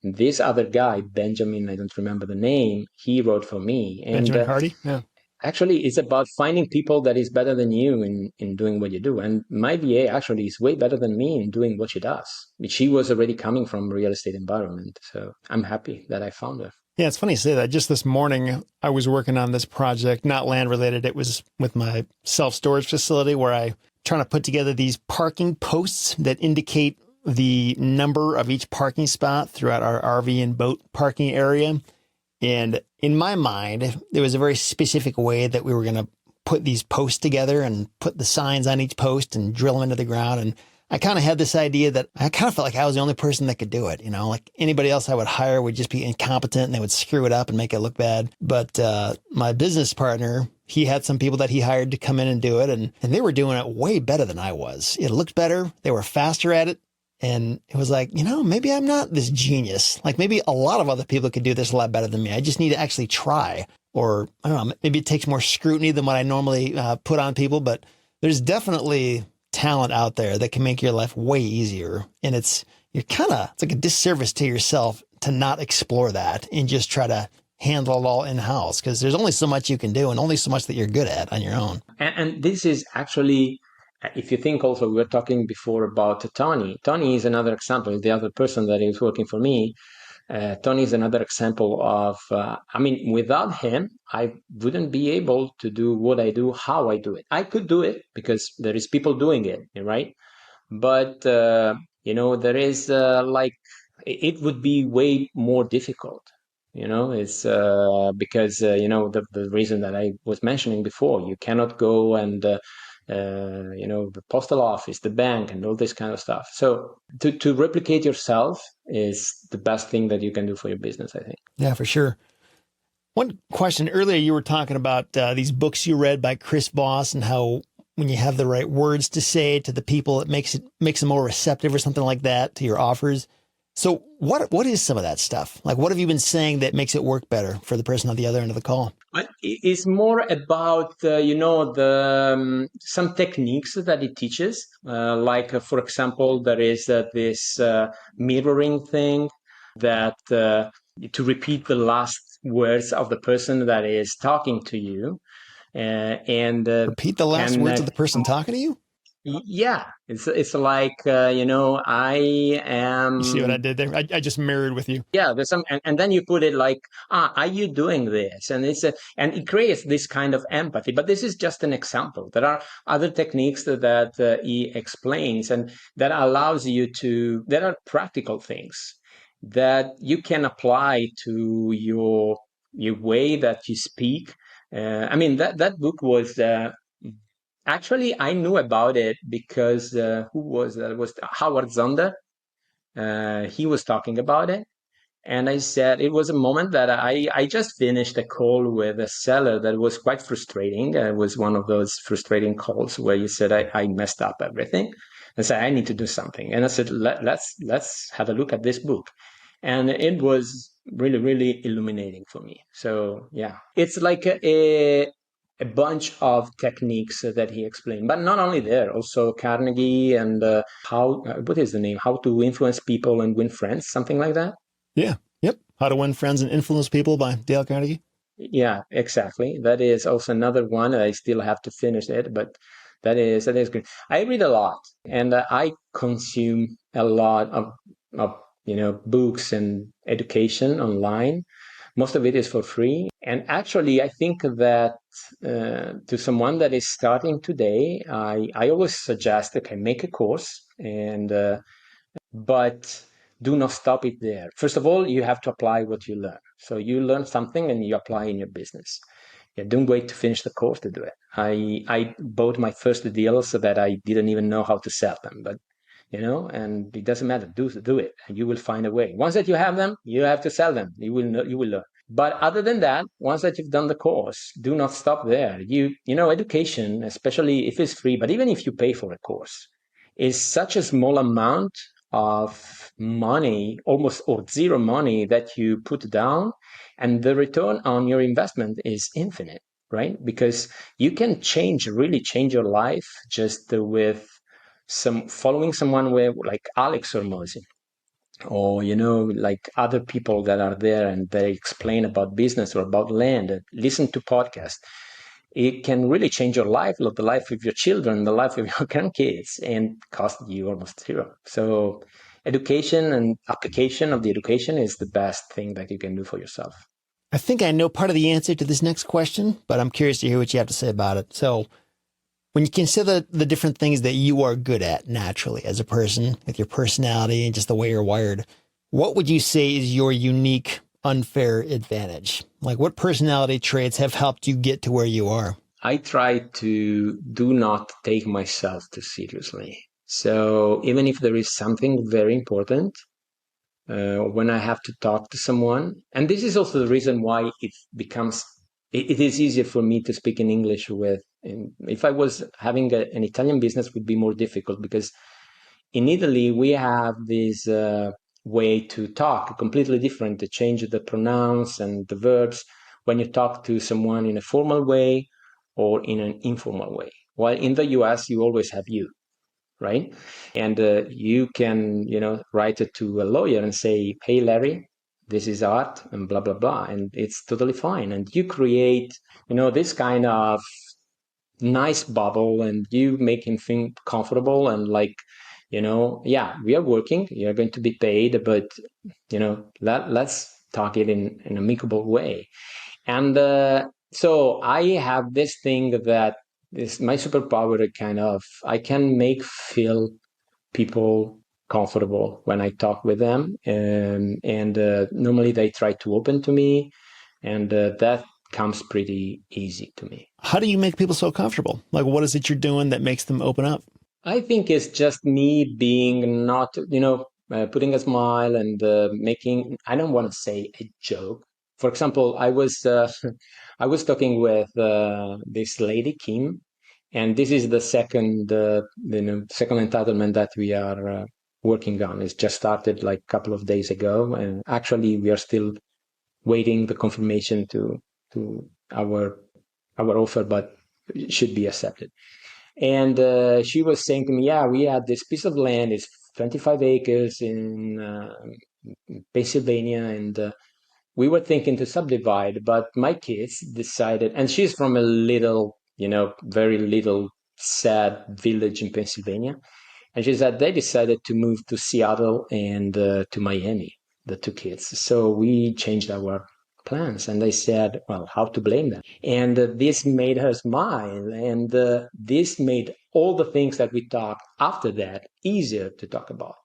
This other guy, Benjamin, I don't remember the name, he wrote for me. And Benjamin Hardy? Yeah. Actually, it's about finding people that is better than you in doing what you do. And my VA actually is way better than me in doing what she does. She was already coming from real estate environment. So I'm happy that I found her. Yeah, it's funny you say that. Just this morning, I was working on this project, not land related. It was with my self-storage facility where I trying to put together these parking posts that indicate the number of each parking spot throughout our RV and boat parking area. And in my mind, there was a very specific way that we were going to put these posts together and put the signs on each post and drill them into the ground. And I kind of had this idea that I kind of felt like I was the only person that could do it. You know, like anybody else I would hire would just be incompetent and they would screw it up and make it look bad. But my business partner, he had some people that he hired to come in and do it. And they were doing it way better than I was. It looked better. They were faster at it. And it was like, maybe I'm not this genius. Like maybe a lot of other people could do this a lot better than me. I just need to actually try. Or I don't know, maybe it takes more scrutiny than what I normally put on people. But there's definitely talent out there that can make your life way easier. And it's like a disservice to yourself to not explore that and just try to handle it all in-house because there's only so much you can do and only so much that you're good at on your own. And this is actually, if you think also, we were talking before about Tony. Tony is another example, the other person that is working for me. Tony is another example of, without him, I wouldn't be able to do what I do, how I do it. I could do it because there is people doing it, right? But, there is it would be way more difficult. It's because, the reason that I was mentioning before, you cannot go and the postal office, the bank, and all this kind of stuff. So to replicate yourself is the best thing that you can do for your business, I think. Yeah, for sure. One question earlier, you were talking about these books you read by Chris Voss and how when you have the right words to say to the people, it makes them more receptive or something like that to your offers. So what is some of that stuff? Like, what have you been saying that makes it work better for the person on the other end of the call? It's more about, some techniques that it teaches. For example, there is this mirroring thing that to repeat the last words of the person that is talking to you. Repeat the last words of the person talking to you? Yeah, it's like, I am. You see what I did there? I just mirrored with you. Yeah, there's some, and then you put it like, are you doing this? And and it creates this kind of empathy. But this is just an example. There are other techniques that he explains, and that allows you to. There are practical things that you can apply to your way that you speak. That book was. Actually, I knew about it because who was that? It was Howard Zonder. He was talking about it. And I said, it was a moment that I just finished a call with a seller that was quite frustrating. It was one of those frustrating calls where you said, I messed up everything. I said, I need to do something. And I said, let's have a look at this book. And it was really, really illuminating for me. So, yeah, it's like a bunch of techniques that he explained, but not only there, also Carnegie and what is the name? How to Influence People and Win Friends, something like that. Yeah. Yep. How to Win Friends and Influence People by Dale Carnegie. Yeah, exactly. That is also another one. I still have to finish it, but that is good. I read a lot, and I consume a lot of books and education online. Most of it is for free. And actually, I think that to someone that is starting today, I always suggest, okay, make a course, but do not stop it there. First of all, you have to apply what you learn. So you learn something and you apply in your business. Yeah, don't wait to finish the course to do it. I bought my first deals so that I didn't even know how to sell them, but and it doesn't matter. Do it, and you will find a way. Once that you have them, you have to sell them. You will learn. But other than that, once that you've done the course, do not stop there. Education, especially if it's free, but even if you pay for a course, is such a small amount of money, almost or zero money that you put down, and the return on your investment is infinite, right? Because you can really change your life just with following someone like Alex or Mozi, or like other people that are there and they explain about business or about land, and listen to podcasts. It can really change your life, the life of your children, the life of your grandkids, and cost you almost zero. So education and application of the education is the best thing that you can do for yourself. I think I know part of the answer to this next question, but I'm curious to hear what you have to say about it. So when you consider the different things that you are good at naturally as a person, with your personality and just the way you're wired, what would you say is your unique unfair advantage? Like, what personality traits have helped you get to where you are? I try to do not take myself too seriously. So even if there is something very important, when I have to talk to someone, and this is also the reason why it is easier for me to speak in English if I was having an Italian business, would be more difficult, because in Italy we have this way to talk completely different, to change the pronouns and the verbs when you talk to someone in a formal way or in an informal way. While in the US, you always have you, right? And you can, write it to a lawyer and say, hey, Larry, this is Art, and blah, blah, blah. And it's totally fine. And you create, this kind of nice bubble, and you make him feel comfortable and like, yeah, we are working, you're going to be paid, but, let's talk it in an amicable way. And so I have this thing that is my superpower, I can feel people comfortable when I talk with them. And normally they try to open to me, and that comes pretty easy to me. How do you make people so comfortable? Like, what is it you're doing that makes them open up? I think it's just me being not, putting a smile and making, I don't want to say a joke. For example, I was talking with this lady, Kim, and this is the second entitlement that we are working on. It's just started like a couple of days ago, and actually we are still waiting the confirmation to our offer, but it should be accepted. And she was saying to me, yeah, we had this piece of land, it's 25 acres in Pennsylvania, and we were thinking to subdivide, but my kids decided, and she's from a little, very little sad village in Pennsylvania. And she said they decided to move to Seattle and to Miami, the two kids. So we changed our plans, and they said, well, how to blame them? And this made her smile, and this made all the things that we talked after that easier to talk about,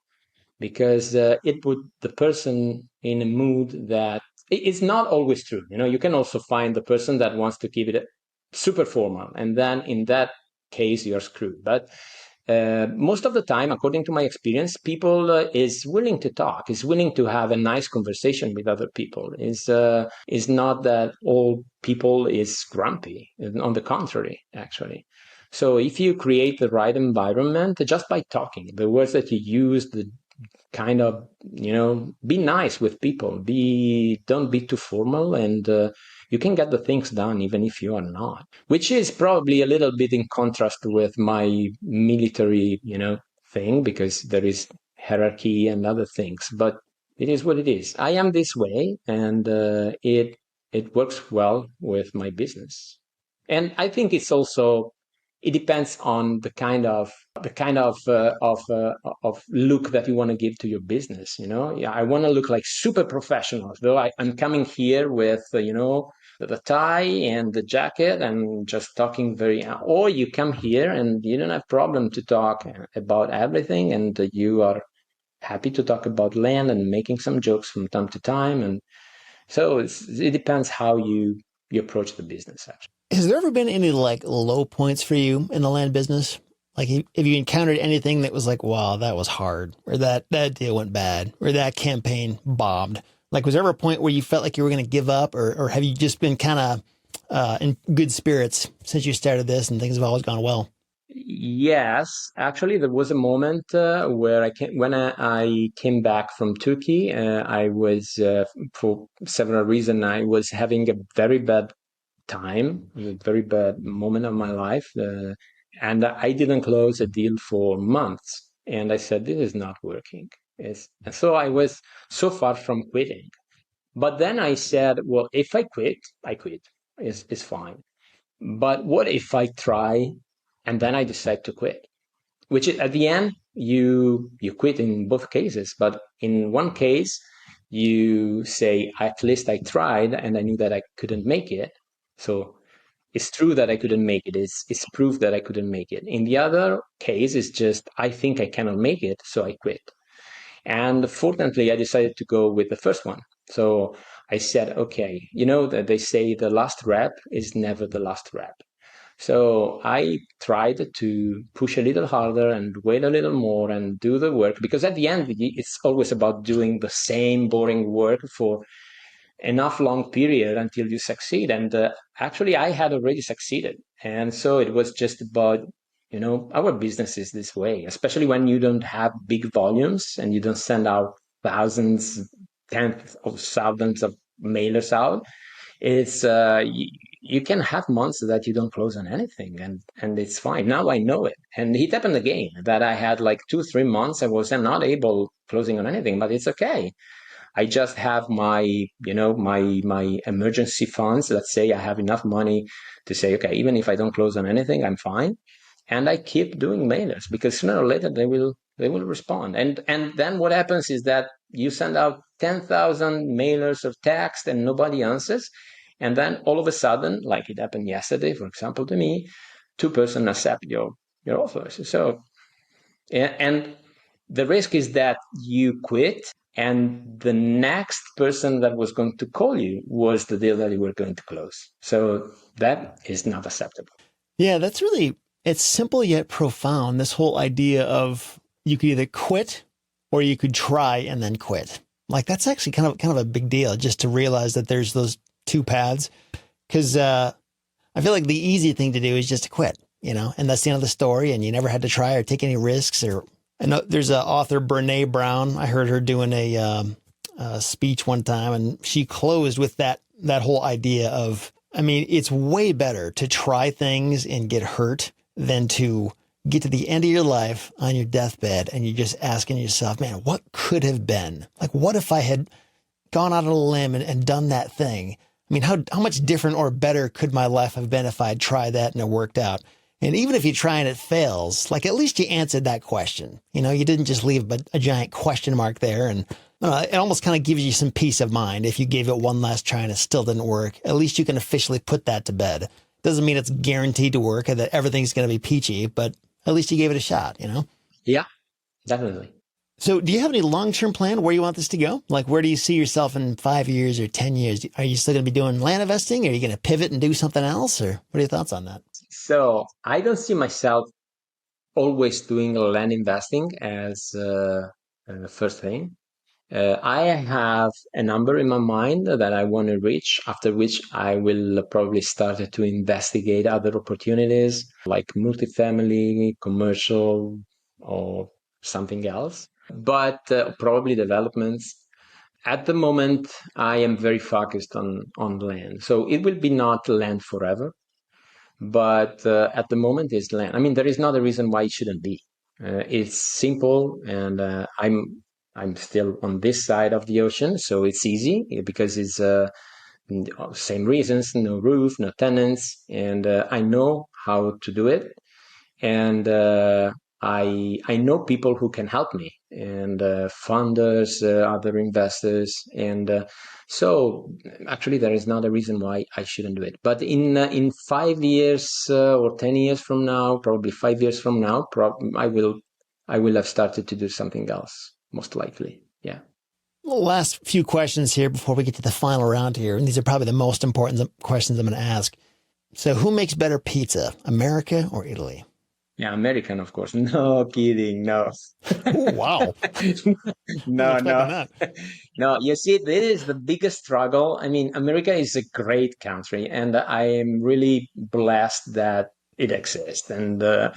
because it put the person in a mood that it's not always true. You can also find the person that wants to keep it super formal, and then in that case you're screwed. But most of the time, according to my experience, people is willing to talk, is willing to have a nice conversation with other people. Is not that all people is grumpy. On the contrary, actually. So if you create the right environment, just by talking, the words that you use, the kind of, be nice with people, don't be too formal, and you can get the things done even if you are not, which is probably a little bit in contrast with my military, thing, because there is hierarchy and other things, but it is what it is. I am this way, and it works well with my business. And I think it depends on the kind of look that you want to give to your business. Yeah, I want to look like super professional, though I'm coming here with the tie and the jacket and just talking or you come here and you don't have problem to talk about everything, and you are happy to talk about land and making some jokes from time to time. And so it depends how you approach the business, actually. Has there ever been any like low points for you in the land business? Like, have you encountered anything that was like, wow, that was hard, or that deal went bad, or that campaign bombed? Like, was there ever a point where you felt like you were going to give up, or have you just been kind of in good spirits since you started this and things have always gone well? Yes, actually, there was a moment where I came back from Turkey. I was, for several reasons, I was having a very bad time, a very bad moment of my life, and I didn't close a deal for months. And I said, this is not working. And so I was so far from quitting. But then I said, well, if I quit, I quit. It's fine. But what if I try and then I decide to quit? Which is, at the end, you quit in both cases. But in one case, you say, at least I tried and I knew that I couldn't make it. So it's true that I couldn't make it. It's proof that I couldn't make it. In the other case, it's just I think I cannot make it, so I quit. And fortunately, I decided to go with the first one. So I said, okay, you know that they say the last rep is never the last rep. So I tried to push a little harder and wait a little more and do the work, because at the end, it's always about doing the same boring work for enough long period until you succeed. And actually, I had already succeeded. And so it was just about, our business is this way, especially when you don't have big volumes and you don't send out thousands, tens of thousands of mailers out. It's you can have months that you don't close on anything, and it's fine. Now I know it, and it happened again that I had like 2-3 months I was not able closing on anything, but it's okay. I just have my emergency funds. Let's say I have enough money to say, okay, even if I don't close on anything, I'm fine, and I keep doing mailers because sooner or later they will respond. And then what happens is that you send out 10,000 mailers of text and nobody answers, and then all of a sudden, like it happened yesterday, for example, to me, two persons accept your offers. So and the risk is that you quit and the next person that was going to call you was the deal that you were going to close. So that is not acceptable. Yeah, it's simple yet profound. This whole idea of you could either quit or you could try and then quit. Like, that's actually kind of a big deal, just to realize that there's those two paths. Because I feel like the easy thing to do is just to quit, and that's the end of the story. And you never had to try or take any risks. Or I know there's an author, Brene Brown. I heard her doing a speech one time, and she closed with that whole idea of, I mean, it's way better to try things and get hurt than to get to the end of your life on your deathbed and you're just asking yourself, man, what could have been? Like, what if I had gone out on a limb and done that thing? I mean, how much different or better could my life have been if I'd tried that and it worked out? And even if you try and it fails, like, at least you answered that question. You didn't just leave a giant question mark there. And it almost kind of gives you some peace of mind. If you gave it one last try and it still didn't work, at least you can officially put that to bed. Doesn't mean it's guaranteed to work or that everything's going to be peachy, but at least you gave it a shot, Yeah, definitely. So do you have any long-term plan where you want this to go? Like, where do you see yourself in 5 years or 10 years? Are you still going to be doing land investing? Are you going to pivot and do something else? Or what are your thoughts on that? So I don't see myself always doing land investing as the first thing. I have a number in my mind that I want to reach, after which I will probably start to investigate other opportunities like multifamily, commercial, or something else. But probably developments. At the moment, I am very focused on land. So it will be not land forever, but at the moment it's land. I mean, there is not a reason why it shouldn't be. It's simple, and I'm still on this side of the ocean, so it's easy because it's same reasons: no roof, no tenants, and I know how to do it, and I know people who can help me, and funders, other investors, and so actually there is not a reason why I shouldn't do it. But in 5 years or 10 years from now, probably 5 years from now, I will have started to do something else, most likely. Yeah. Well, last few questions here before we get to the final round here, and these are probably the most important questions I'm going to ask. So, who makes better pizza, America or Italy? Yeah, American, of course. No kidding, no. Oh, wow. Wasn't No, expecting no. that. No, you see, this is the biggest struggle. I mean, America is a great country, and I am really blessed that it exists. And there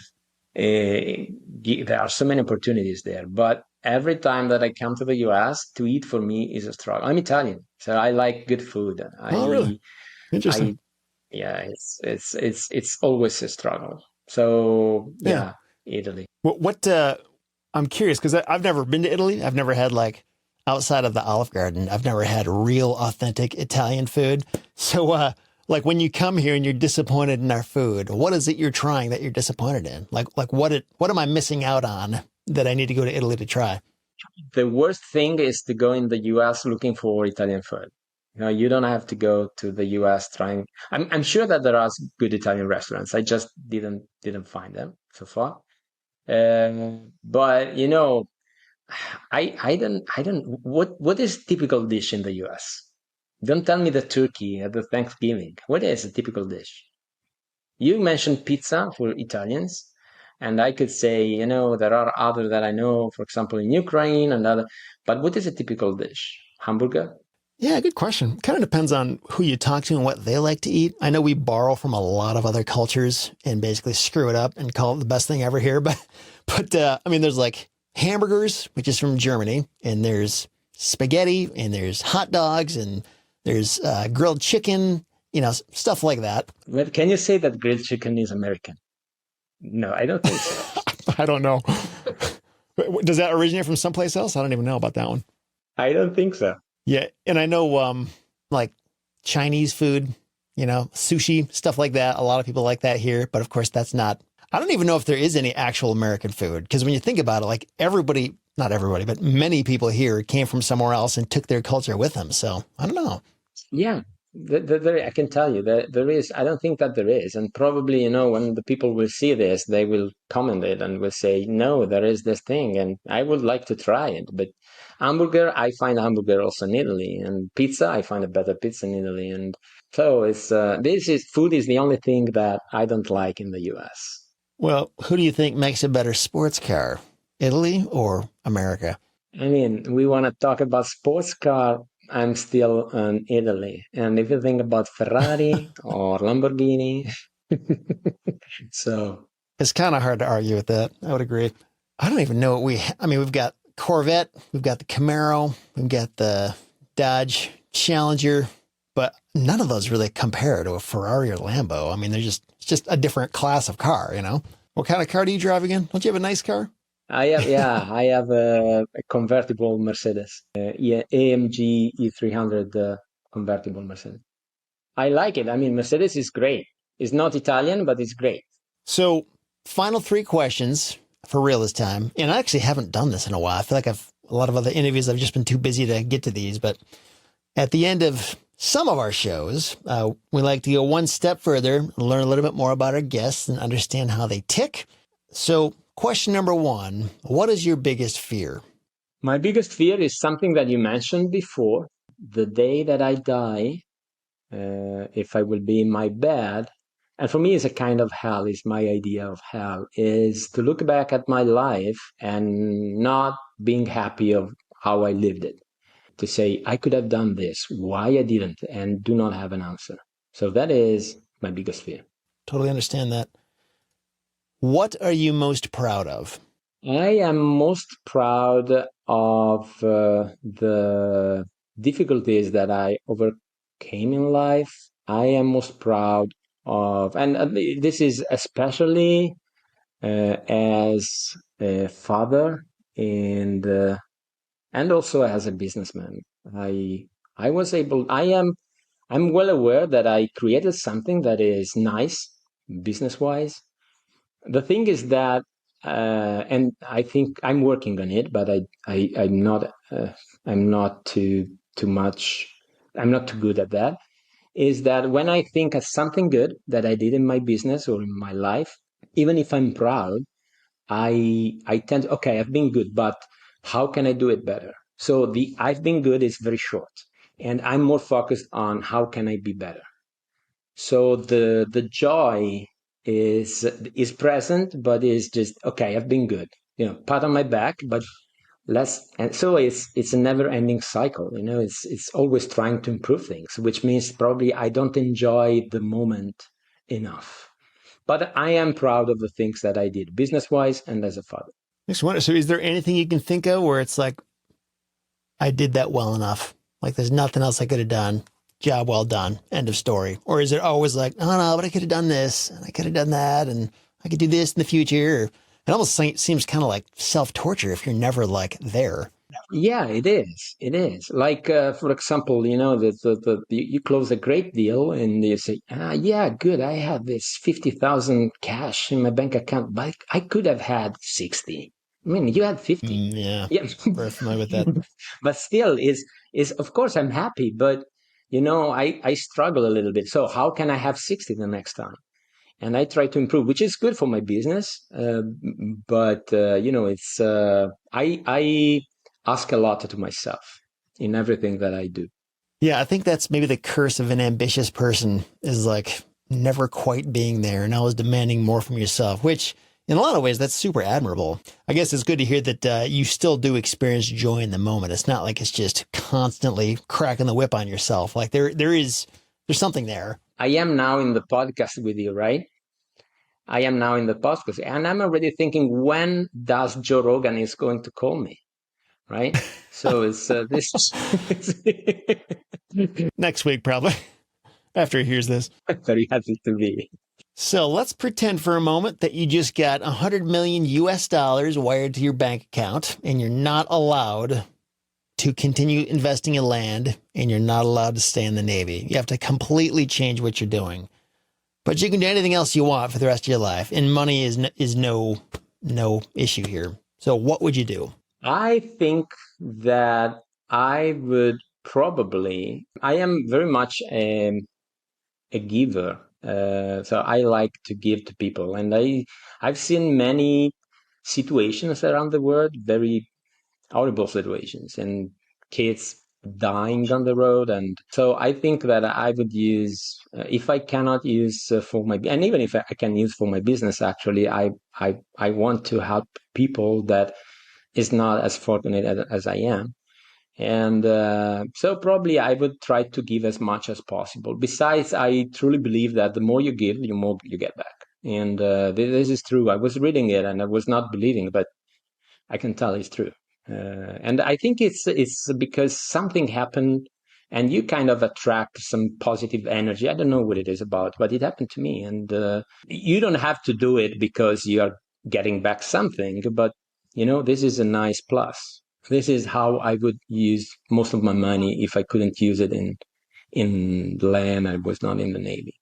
are so many opportunities there. But every time that I come to the US, to eat for me is a struggle. I'm Italian, so I like good food. Oh, really? I, Interesting. yeah, it's always a struggle. So Yeah. yeah, Italy. What I'm curious because I've never been to Italy. I've never had like outside of the Olive Garden. I've never had real authentic Italian food. So, like when you come here and you're disappointed in our food, what is it you're trying that you're disappointed in? Like what am I missing out on that I need to go to Italy to try? The worst thing is to go in the US looking for Italian food. You know, you don't have to go to the US trying. I'm sure that there are good Italian restaurants. I just didn't find them so far. But you know, I don't. What is typical dish in the US? Don't tell me the turkey at the Thanksgiving. What is a typical dish? You mentioned pizza for Italians, and I could say, you know, there are other that I know, for example, in Ukraine and other. But what is a typical dish? Hamburger? Yeah, good question. Kind of depends on who you talk to and what they like to eat. I know we borrow from a lot of other cultures and basically screw it up and call it the best thing ever here. But I mean, there's like hamburgers, which is from Germany, and there's spaghetti, and there's hot dogs, and there's grilled chicken, stuff like that. Well, can you say that grilled chicken is American? No, I don't think so. I don't know. Does that originate from someplace else? I don't even know about that one. I don't think so. Yeah, and I know like Chinese food, sushi, stuff like that. A lot of people like that here, but of course that's not. I don't even know if there is any actual American food because when you think about it, like everybody, not everybody, but many people here came from somewhere else and took their culture with them. So I don't know. Yeah, I can tell you that there is. I don't think that there is, and probably when the people will see this, they will comment it and will say, "No, there is this thing," and I would like to try it. But hamburger, I find hamburger also in Italy, and pizza, I find a better pizza in Italy, and so it's this is food is the only thing that I don't like in the U.S. Well, who do you think makes a better sports car, Italy or America? I mean, we want to talk about sports car. I'm still in Italy. And if you think about Ferrari or Lamborghini, so It's kind of hard to argue with that. I would agree. I don't even know what I mean, we've got Corvette, we've got the Camaro, we've got the Dodge Challenger, but none of those really compare to a Ferrari or Lambo. I mean, it's just a different class of car. What kind of car do you drive again? Don't you have a nice car? I have a convertible Mercedes, AMG E300 convertible Mercedes. I like it. I mean, Mercedes is great. It's not Italian, but it's great. So, final three questions for real this time. And I actually haven't done this in a while. I feel like a lot of other interviews, I've just been too busy to get to these. But at the end of some of our shows, we like to go one step further, learn a little bit more about our guests and understand how they tick. So, question number one, what is your biggest fear? My biggest fear is something that you mentioned before. The day that I die, if I will be in my bed, and for me, it's a kind of hell, is my idea of hell, is to look back at my life and not being happy of how I lived it. To say, I could have done this, why I didn't, and do not have an answer. So that is my biggest fear. Totally understand that. What are you most proud of? I am most proud of the difficulties that I overcame in life. I am most proud of, and this is especially as a father and also as a businessman. I was able. I'm well aware that I created something that is nice business wise. The thing is that, and I think I'm working on it, but I'm not too much. I'm not too good at that. Is that when I think of something good that I did in my business or in my life, even if I'm proud, I tend okay, I've been good, but how can I do it better? So the I've been good is very short, and I'm more focused on how can I be better. So the joy is present, but is just, okay, I've been good, pat on my back, but less. And so it's a never ending cycle. It's always trying to improve things, which means probably I don't enjoy the moment enough. But I am proud of the things that I did business wise and as a father. So is there anything you can think of where it's like, I did that well enough? Like there's nothing else I could have done. Job well done. End of story. Or is it always like, oh no, but I could have done this and I could have done that and I could do this in the future? It almost seems kind of like self-torture if you're never like there. Yeah, it is. It is. Like, for example, you close a great deal and you say, yeah, good. I have this 50,000 cash in my bank account, but I could have had 60. I mean, you had 50. Yeah. Yeah. Very familiar with that. But still of course I'm happy, but I struggle a little bit. So how can I have 60 the next time? And I try to improve, which is good for my business. But it's I ask a lot to myself in everything that I do. Yeah, I think that's maybe the curse of an ambitious person is like never quite being there and always demanding more from yourself, which in a lot of ways, that's super admirable. I guess it's good to hear that you still do experience joy in the moment. It's not like it's just constantly cracking the whip on yourself. Like there's something there. I am now in the podcast with you, right? I am now in the podcast, and I'm already thinking, when does Joe Rogan is going to call me, right? So it's this next week, probably after he hears this. I'm very happy to be. So let's pretend for a moment that you just got 100 million US dollars wired to your bank account and you're not allowed to continue investing in land and you're not allowed to stay in the Navy. You have to completely change what you're doing. But you can do anything else you want for the rest of your life. And money is no issue here. So what would you do? I think that I would probably, I am very much a giver. So I like to give to people. And I've seen many situations around the world, very horrible situations, and kids dying on the road. And so I think that I would use, if I cannot use for my, and even if I can use for my business, actually, I want to help people that is not as fortunate as I am. And so probably I would try to give as much as possible. Besides, I truly believe that the more you give, the more you get back. And this is true. I was reading it and I was not believing, but I can tell it's true. And I think it's because something happened and you kind of attract some positive energy. I don't know what it is about, but it happened to me. And you don't have to do it because you are getting back something, but this is a nice plus. This is how I would use most of my money if I couldn't use it in land. I was not in the Navy.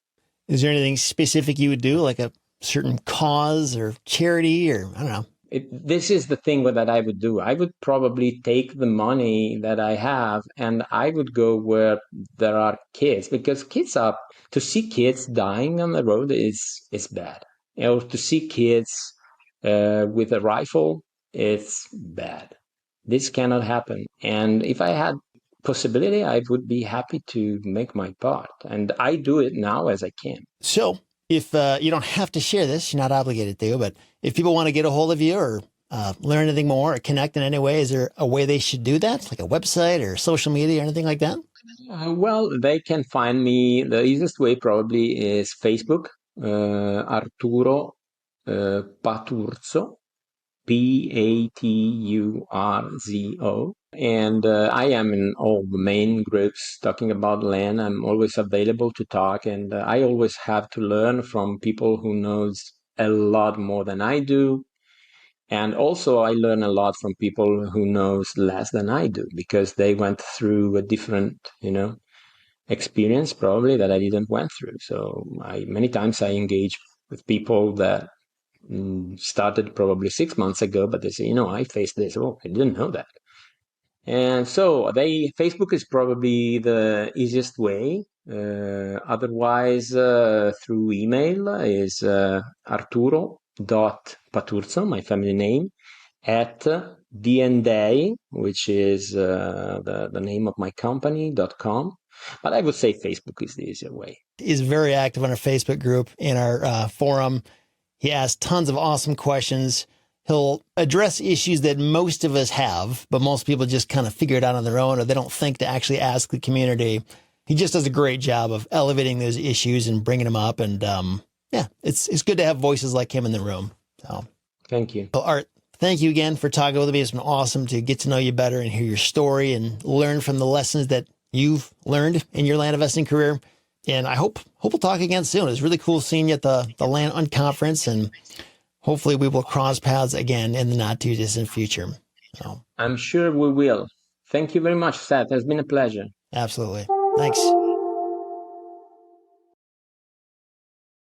Is there anything specific you would do, like a certain cause or charity, or I don't know? This is the thing that I would do. I would probably take the money that I have and I would go where there are kids, because to see kids dying on the road is bad. To see kids with a rifle, it's bad. This cannot happen. And if I had possibility, I would be happy to make my part. And I do it now as I can. So if you don't have to share this, you're not obligated to, but if people want to get a hold of you or learn anything more or connect in any way, is there a way they should do that? Like a website or social media or anything like that? Well, they can find me. The easiest way probably is Facebook, Arturo Paturzo. Paturzo. And I am in all the main groups talking about land. I'm always available to talk, and I always have to learn from people who knows a lot more than I do. And also I learn a lot from people who knows less than I do, because they went through a different, experience probably that I didn't went through. So many times I engage with people that started probably 6 months ago, but they say, I faced this. Oh, I didn't know that. And so Facebook is probably the easiest way. Otherwise, through email is Arturo.Paturzo, my family name, at DNDay, which is the name of my company.com. But I would say Facebook is the easier way. He's very active on our Facebook group, in our forum. He asks tons of awesome questions. He'll address issues that most of us have, but most people just kind of figure it out on their own, or they don't think to actually ask the community. He just does a great job of elevating those issues and bringing them up. And yeah, it's good to have voices like him in the room. So thank you. So Art, thank you again for talking with me. It's been awesome to get to know you better and hear your story and learn from the lessons that you've learned in your land investing career. And I hope we'll talk again soon. It was really cool seeing you at the Land Unconference, and hopefully we will cross paths again in the not too distant future. So, I'm sure we will. Thank you very much, Seth. It's been a pleasure. Absolutely. Thanks.